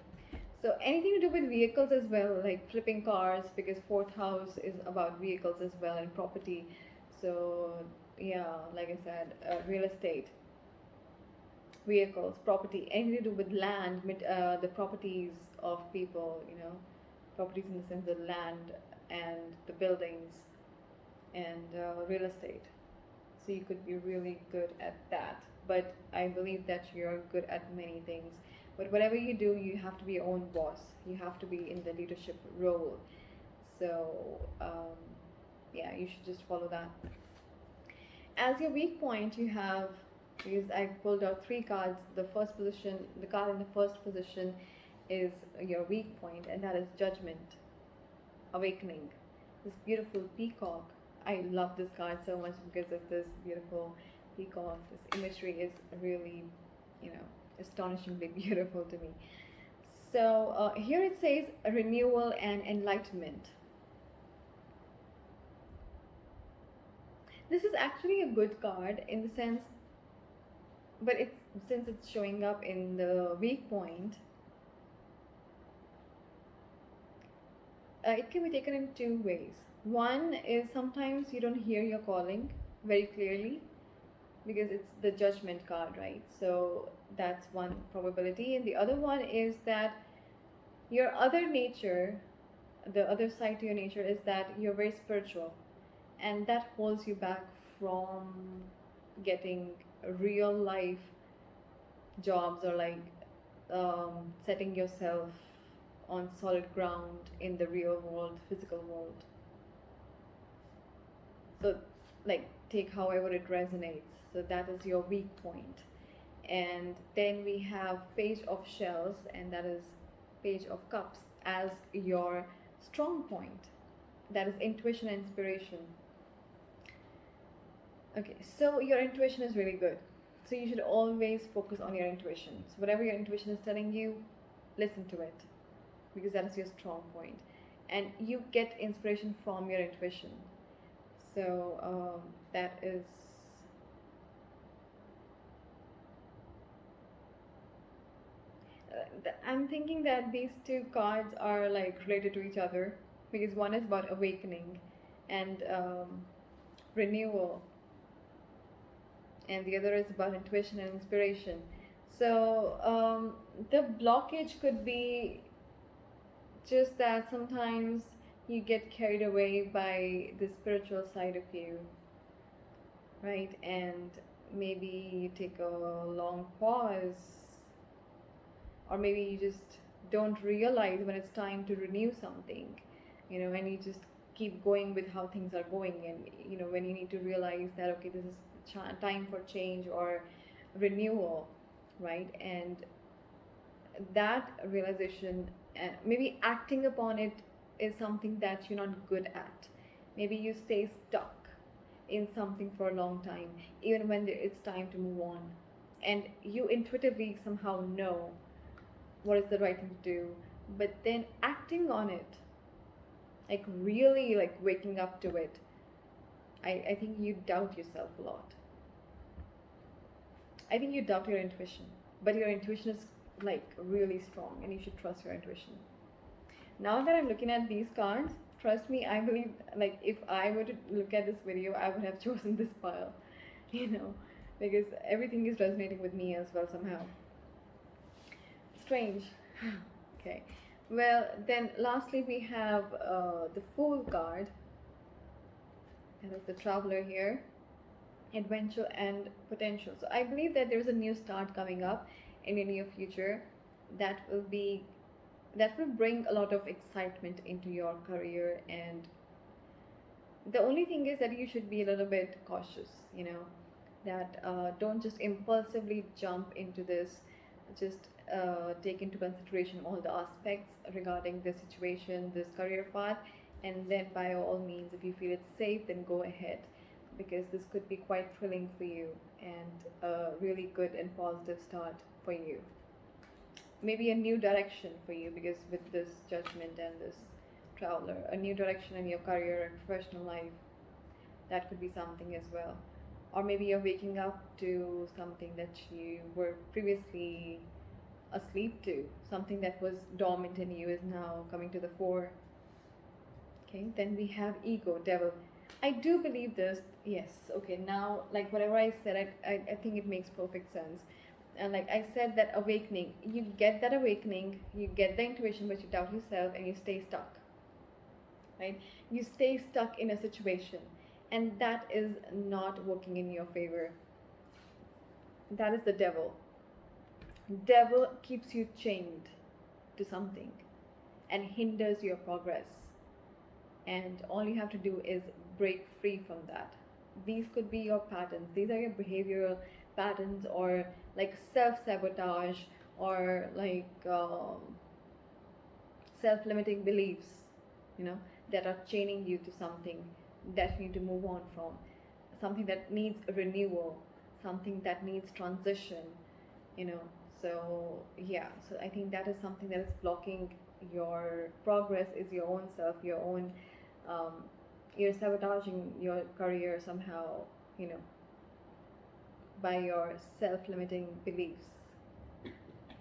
So anything to do with vehicles as well, like flipping cars, because fourth house is about vehicles as well, and property. So yeah, like I said, real estate, vehicles, property, anything to do with land, the properties of people, you know, properties in the sense of land and the buildings, and real estate. So you could be really good at that. But I believe that you're good at many things. But whatever you do, you have to be your own boss. You have to be in the leadership role. So yeah, you should just follow that. As your weak point, you have, because I pulled out three cards. The first position, the card in the first position is your weak point, and that is judgment, awakening. This beautiful peacock. I love this card so much because of this beautiful peacock. This imagery is really, you know, astonishingly beautiful to me. So here it says renewal and enlightenment. This is actually a good card in the sense, but since it's showing up in the weak point, it can be taken in two ways. One is sometimes you don't hear your calling very clearly because it's the judgment card, right? So that's one probability. And the other one is that your other nature, the other side to your nature, is that you're very spiritual, and that holds you back from getting real life jobs, or like setting yourself on solid ground in the real world, physical world. So like, take however it resonates. So that is your weak point. And then we have page of shells, and that is page of cups as your strong point. That is intuition and inspiration. Okay, so your intuition is really good. So you should always focus on your intuition. So whatever your intuition is telling you, listen to it, because that is your strong point. And you get inspiration from your intuition. So that is, I'm thinking that these two cards are like related to each other, because one is about awakening and renewal, and the other is about intuition and inspiration. So the blockage could be just that sometimes you get carried away by the spiritual side of you, right? And maybe you take a long pause, or maybe you just don't realize when it's time to renew something, and you just keep going with how things are going, and when you need to realize that, okay, this is time for change or renewal, right? And that realization, and maybe acting upon it, is something that you're not good at. Maybe you stay stuck in something for a long time, even when it's time to move on, and you intuitively somehow know what is the right thing to do, but then acting on it, like really like waking up to it, I think you doubt yourself a lot. I think you doubt your intuition, but your intuition is like really strong, and you should trust your intuition. Now that I'm looking at these cards, trust me, I believe, like, if I were to look at this video, I would have chosen this pile, you know, because everything is resonating with me as well somehow. Strange. Okay. Well, then lastly we have the Fool card. That is the Traveler here. Adventure and potential. So I believe that there's a new start coming up in the near future that will bring a lot of excitement into your career, and the only thing is that you should be a little bit cautious, that don't just impulsively jump into this. Just take into consideration all the aspects regarding this situation, this career path, and then by all means, if you feel it's safe, then go ahead, because this could be quite thrilling for you and a really good and positive start for you. Maybe a new direction for you, because with this Judgment and this Traveler, a new direction in your career and professional life, that could be something as well. Or maybe you're waking up to something that you were previously asleep to. Something that was dormant in you is now coming to the fore. Okay, then we have Ego, Devil. I do believe this. Yes, okay, now, like, whatever I said, I think it makes perfect sense. And like I said, that awakening, you get that awakening, you get the intuition, but you doubt yourself and you stay stuck, right? You stay stuck in a situation, and that is not working in your favor. That is the devil. Devil keeps you chained to something and hinders your progress, and all you have to do is break free from that. These could be your patterns. These are your behavioral patterns, or like self-sabotage, or like self-limiting beliefs, that are chaining you to something that you need to move on from, something that needs renewal, something that needs transition, so yeah, so I think that is something that is blocking your progress, is your own self, your own, you're sabotaging your career somehow, by your self-limiting beliefs.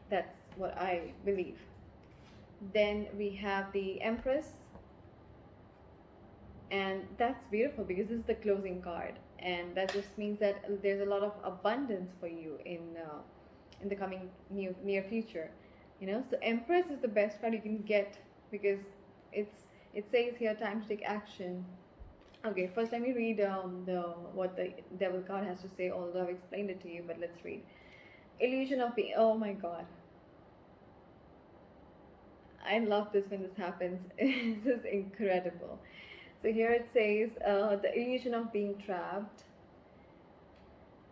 That's what I believe. Then we have the Empress, and that's beautiful because this is the closing card, and that just means that there's a lot of abundance for you in the coming near future. So Empress is the best card you can get, because it says here, time to take action. Okay, first let me read what the Devil card has to say, although I've explained it to you, but let's read. Illusion of being. Oh my god, I love this when this happens. This is incredible. So here it says, the illusion of being trapped,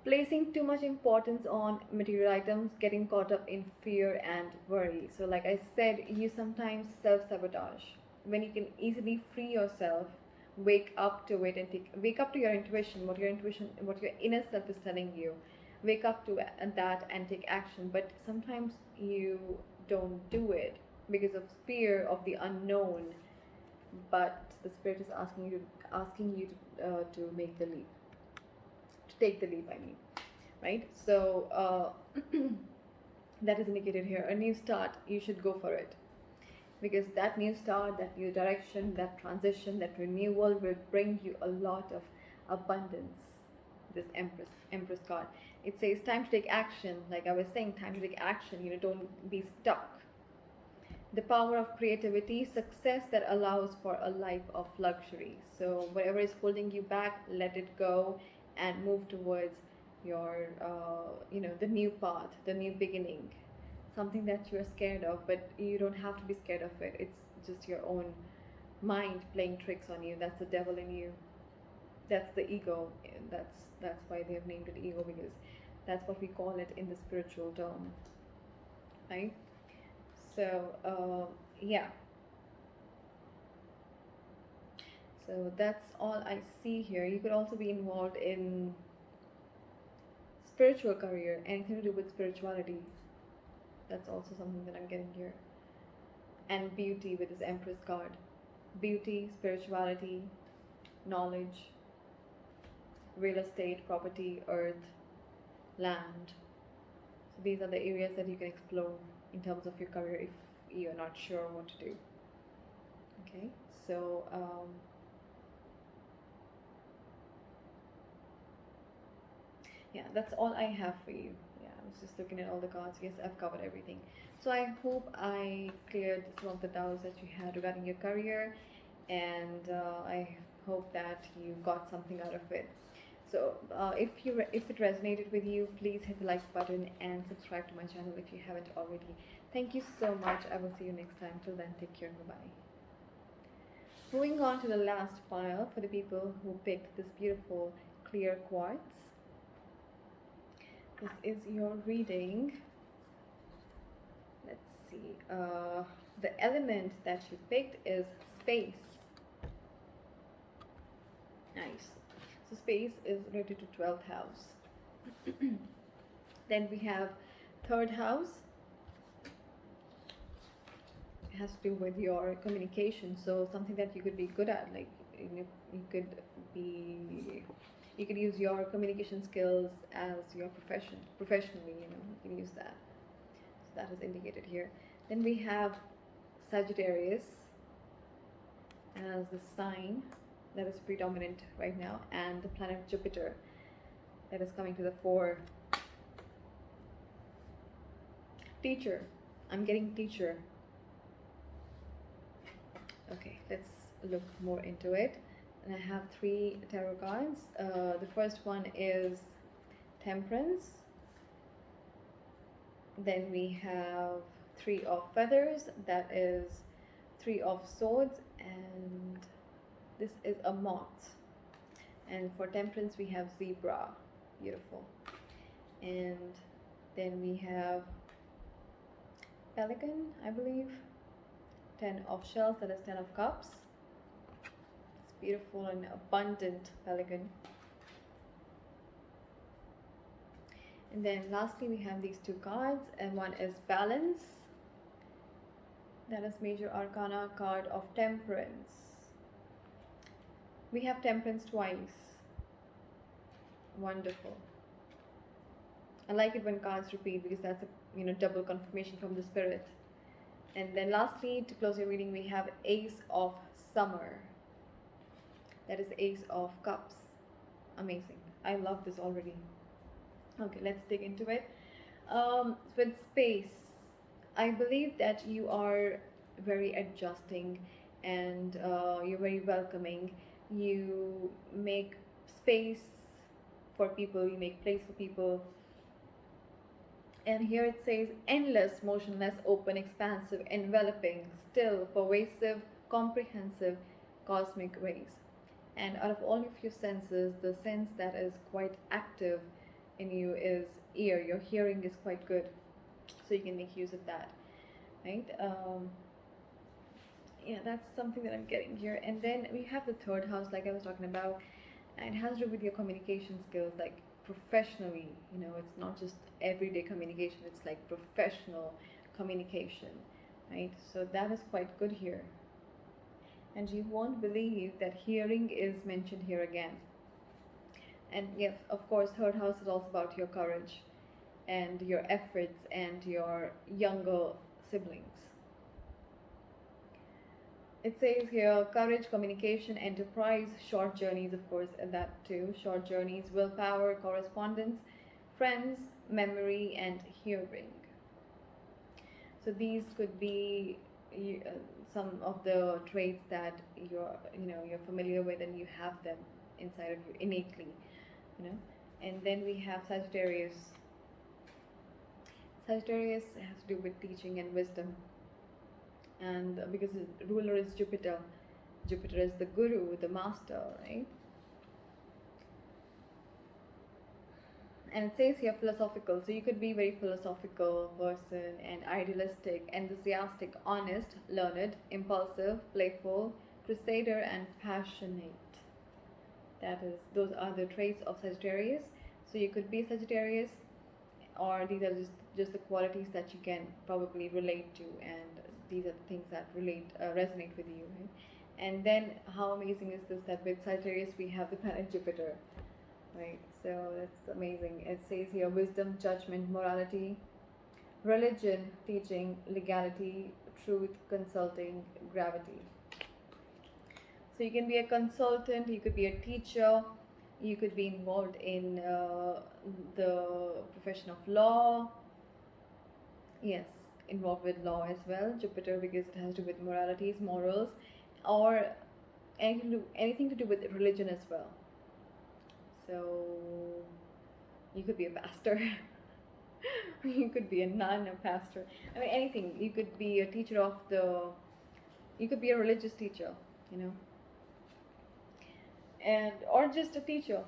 placing too much importance on material items, getting caught up in fear and worry. So like I said, you sometimes self-sabotage when you can easily free yourself. Wake up to it, and wake up to your intuition, what your inner self is telling you. Wake up to that and take action. But sometimes you don't do it because of fear of the unknown, but the Spirit is asking you to make the leap, to take the leap, I mean, right? So that is indicated here. A new start, you should go for it, because that new start, that new direction, that transition, that renewal will bring you a lot of abundance. This Empress card, it says time to take action. Like I was saying, time to take action. Don't be stuck. The power of creativity, success that allows for a life of luxury. So whatever is holding you back, let it go and move towards your the new path, the new beginning, something that you're scared of, but you don't have to be scared of it. It's just your own mind playing tricks on you. That's the devil in you. That's the ego. That's why they have named it ego, because that's what we call it in the spiritual term, right? So yeah, so that's all I see here. You could also be involved in spiritual career, anything to do with spirituality. That's also something that I'm getting here. And beauty with this Empress card. Beauty, spirituality, knowledge, real estate, property, earth, land. So these are the areas that you can explore in terms of your career if you're not sure what to do. Okay, so yeah, that's all I have for you. Yeah, I was just looking at all the cards. Yes, I've covered everything. So I hope I cleared some of the doubts that you had regarding your career, and I hope that you got something out of it. So if it resonated with you, please hit the like button and subscribe to my channel if you haven't already. Thank you so much. I will see you next time. Till then, take care. Bye bye. Moving on to the last pile for the people who picked this beautiful clear quartz. This is your reading. Let's see. The element that you picked is space. Nice. So space is related to 12th house. Then we have 3rd house. It has to do with your communication. So something that you could be good at, like you could use your communication skills as your profession. Professionally, you can use that. So that is indicated here. Then we have Sagittarius as the sign that is predominant right now, and the planet Jupiter that is coming to the fore. Teacher. I'm getting teacher. Okay, let's look more into it. And I have 3 tarot cards. The first one is Temperance. Then we have 3 of Feathers. That is 3 of Swords, and this is a moth. And for Temperance we have Zebra. Beautiful. And then we have Pelican, I believe. 10 of Shells, that is 10 of Cups. It's beautiful and abundant pelican. And then lastly we have these 2 cards, and one is Balance. That is Major Arcana card of Temperance. We have Temperance twice. Wonderful. I like it when cards repeat, because that's a double confirmation from the spirit. And then lastly, to close your reading, we have Ace of Summer. That is Ace of Cups. Amazing. I love this already. Okay, let's dig into it. With space, I believe that you are very adjusting, and you're very welcoming. You make space for people, you make place for people. And here it says endless, motionless, open, expansive, enveloping, still, pervasive, comprehensive, cosmic rays. And out of all of your senses, the sense that is quite active in you is ear. Your hearing is quite good, so you can make use of that, right? Yeah, that's something that I'm getting here. And then we have the 3rd house, like I was talking about, and it has to do with your communication skills, like professionally. It's not just everyday communication, it's like professional communication, right? So that is quite good here. And you won't believe that hearing is mentioned here again. And yes, of course, 3rd house is also about your courage and your efforts and your younger siblings. It says here courage, communication, enterprise, short journeys, of course, and that too. Short journeys, willpower, correspondence, friends, memory, and hearing. So these could be some of the traits that you're familiar with, and you have them inside of you innately, And then we have Sagittarius. Sagittarius has to do with teaching and wisdom, and because the ruler is Jupiter, Jupiter is the guru, the master, right? And it says here philosophical, so you could be very philosophical person and idealistic, enthusiastic, honest, learned, impulsive, playful, crusader, and passionate. Those are the traits of Sagittarius. So you could be Sagittarius, or these are just the qualities that you can probably relate to, and these are the things that resonate with you, right? And then how amazing is this that with Sagittarius we have the planet Jupiter, right? So that's amazing. It says here wisdom, judgment, morality, religion, teaching, legality, truth, consulting, gravity. So you can be a consultant, you could be a teacher, you could be involved in the profession of law. Yes, involved with law as well, Jupiter, because it has to do with moralities, morals, or anything to do with religion as well. So you could be a pastor. You could be a nun, a pastor. I mean, anything. You could be a teacher of you could be a religious teacher, you know, and or just a teacher.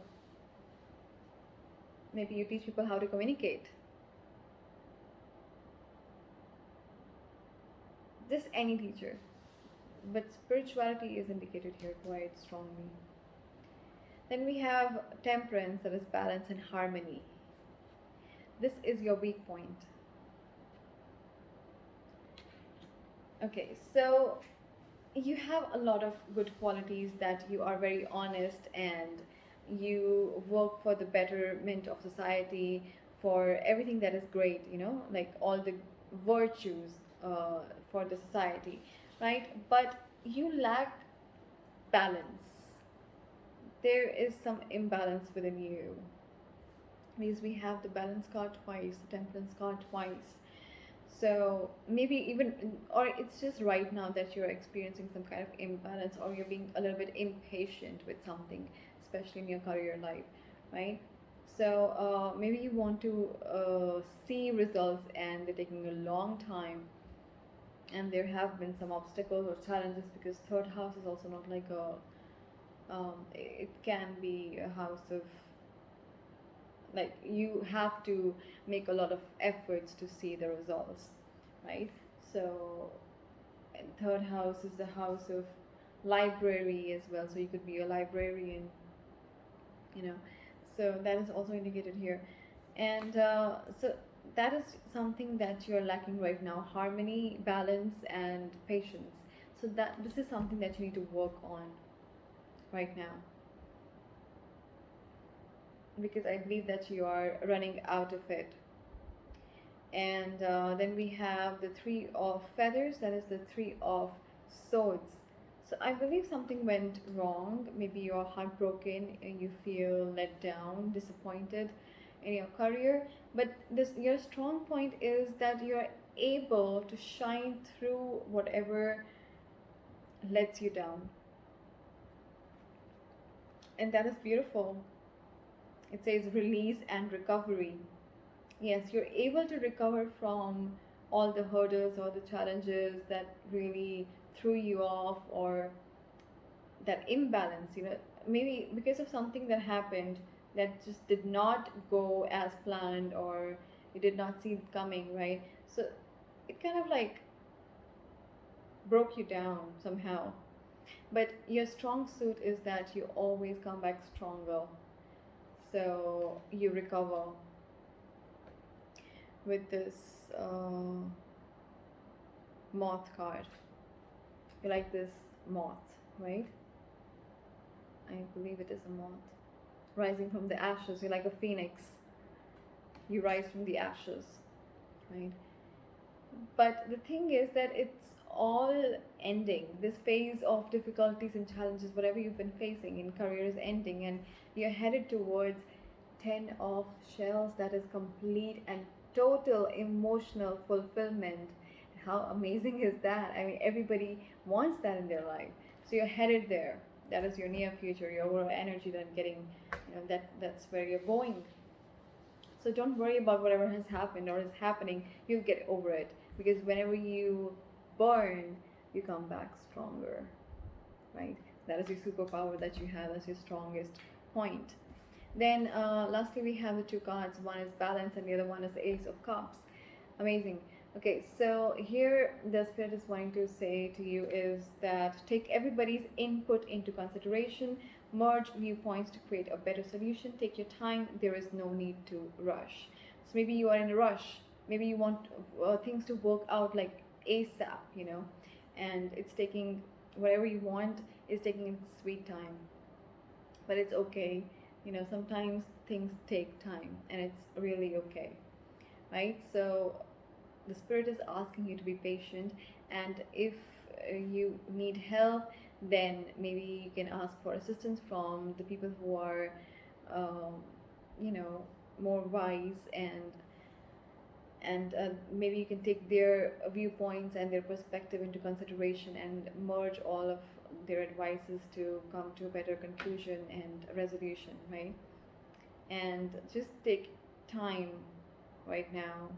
Maybe you teach people how to communicate. Just any teacher. But spirituality is indicated here quite strongly. Then we have temperance, that is balance and harmony. This is your weak point. Okay, so you have a lot of good qualities, that you are very honest and you work for the betterment of society, for everything that is great, you know, like all the virtues for the society, right? But you lack balance. There is some imbalance within you, because we have the balance card twice, the temperance card twice. So maybe even, or it's just right now that you're experiencing some kind of imbalance, or you're being a little bit impatient with something, especially in your career life, right? So maybe you want to see results and they're taking a long time, and there have been some obstacles or challenges, because third house is also not like a it can be a house of, like, you have to make a lot of efforts to see the results, right? So third house is the house of library as well, so you could be a librarian, you know, so that is also indicated here. And so that is something that you're lacking right now: harmony, balance, and patience. So that this is something that you need to work on right now, because I believe that you are running out of it. And then we have the three of feathers, that is the three of swords. So I believe something went wrong. Maybe you're heartbroken and you feel let down, disappointed in your career. But your strong point is that you're able to shine through whatever lets you down. And that is beautiful. It says release and recovery. Yes, you're able to recover from all the hurdles or the challenges that really threw you off, or that imbalance, you know, maybe because of something that happened that just did not go as planned, or you did not see it coming, right? So it kind of like broke you down somehow. But your strong suit is that you always come back stronger. So you recover with this moth card. You like this moth, right? I believe it is a moth. Rising from the ashes. You're like a phoenix. You rise from the ashes, right? But the thing is that it's all ending. This phase of difficulties and challenges, whatever you've been facing in career, is ending, and you're headed towards 10 of shells. That is complete and total emotional fulfillment. How amazing is that? I mean, everybody wants that in their life. So you're headed there. That is your near future, your overall energy that I'm getting. That's where you're going. So don't worry about whatever has happened or is happening. You'll get over it, because whenever you burn, you come back stronger, right? That is your superpower that you have. That's your strongest point. Then lastly, we have the two cards. One is balance, and the other one is the Ace of Cups. Amazing. Okay, so here the spirit is wanting to say to you is that take everybody's input into consideration, merge viewpoints to create a better solution. Take your time. There is no need to rush. So maybe you are in a rush. Maybe you want things to work out like ASAP, and it's taking whatever you want is taking its sweet time. But it's okay. Sometimes things take time, and it's really okay, right? So the spirit is asking you to be patient, and if you need help, then maybe you can ask for assistance from the people who are um, more wise, and maybe you can take their viewpoints and their perspective into consideration and merge all of their advices to come to a better conclusion and resolution, right? And just take time right now.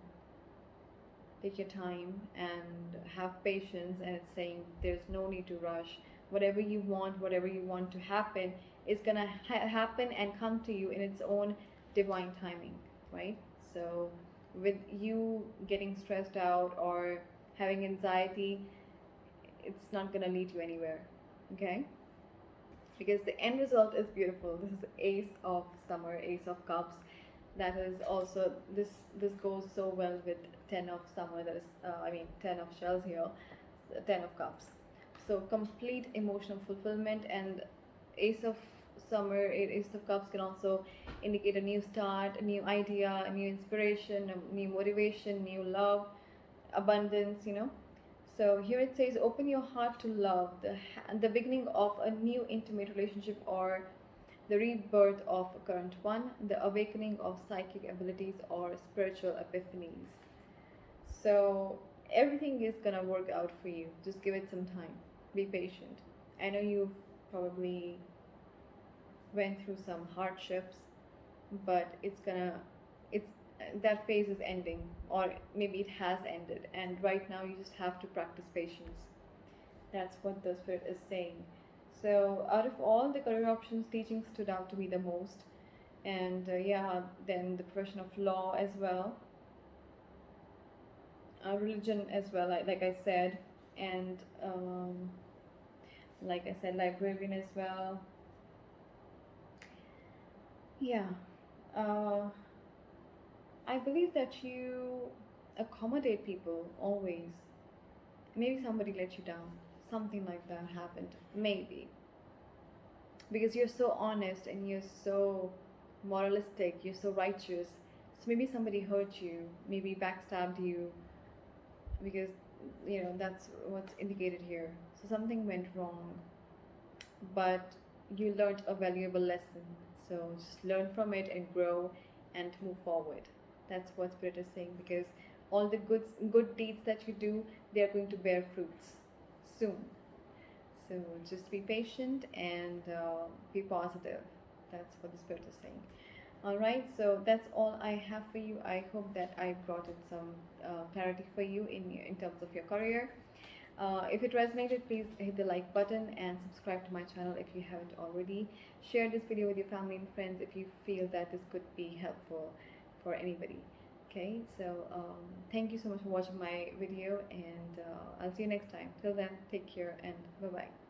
Take your time and have patience, and it's saying there's no need to rush. Whatever you want to happen is gonna happen and come to you in its own divine timing, right? So with you getting stressed out or having anxiety, it's not gonna lead you anywhere, okay? Because the end result is beautiful. This is Ace of Summer, Ace of Cups. That is also, this goes so well with 10 of Summer. That is 10 of shells here, 10 of Cups. So complete emotional fulfillment. And Ace of Summer, Ace of Cups can also indicate a new start, a new idea, a new inspiration, a new motivation, new love, abundance. So here it says, open your heart to love, the beginning of a new intimate relationship, or the rebirth of a current one, the awakening of psychic abilities or spiritual epiphanies. So everything is gonna work out for you. Just give it some time. Be patient. I know you've probably went through some hardships, but it's that phase is ending, or maybe it has ended, and right now you just have to practice patience. That's what the spirit is saying. So out of all the career options, teaching stood out to me the most. And yeah, then the profession of law as well, religion as well, like I said, and like I said, librarian as well. Yeah. uh, I believe that you accommodate people always. Maybe somebody let you down, something like that happened, maybe, because you're so honest and you're so moralistic, you're so righteous. So maybe somebody hurt you, maybe backstabbed you, because that's what's indicated here. So something went wrong, but you learned a valuable lesson. So just learn from it and grow and move forward. That's what spirit is saying, because all the good deeds that you do, they are going to bear fruits soon. So just be patient and be positive. That's what the spirit is saying. All right, so that's all I have for you. I hope that I brought in some clarity for you in terms of your career. If it resonated, please hit the like button and subscribe to my channel if you haven't already. Share this video with your family and friends if you feel that this could be helpful for anybody. Okay, so thank you so much for watching my video, and I'll see you next time. Till then, take care and bye bye.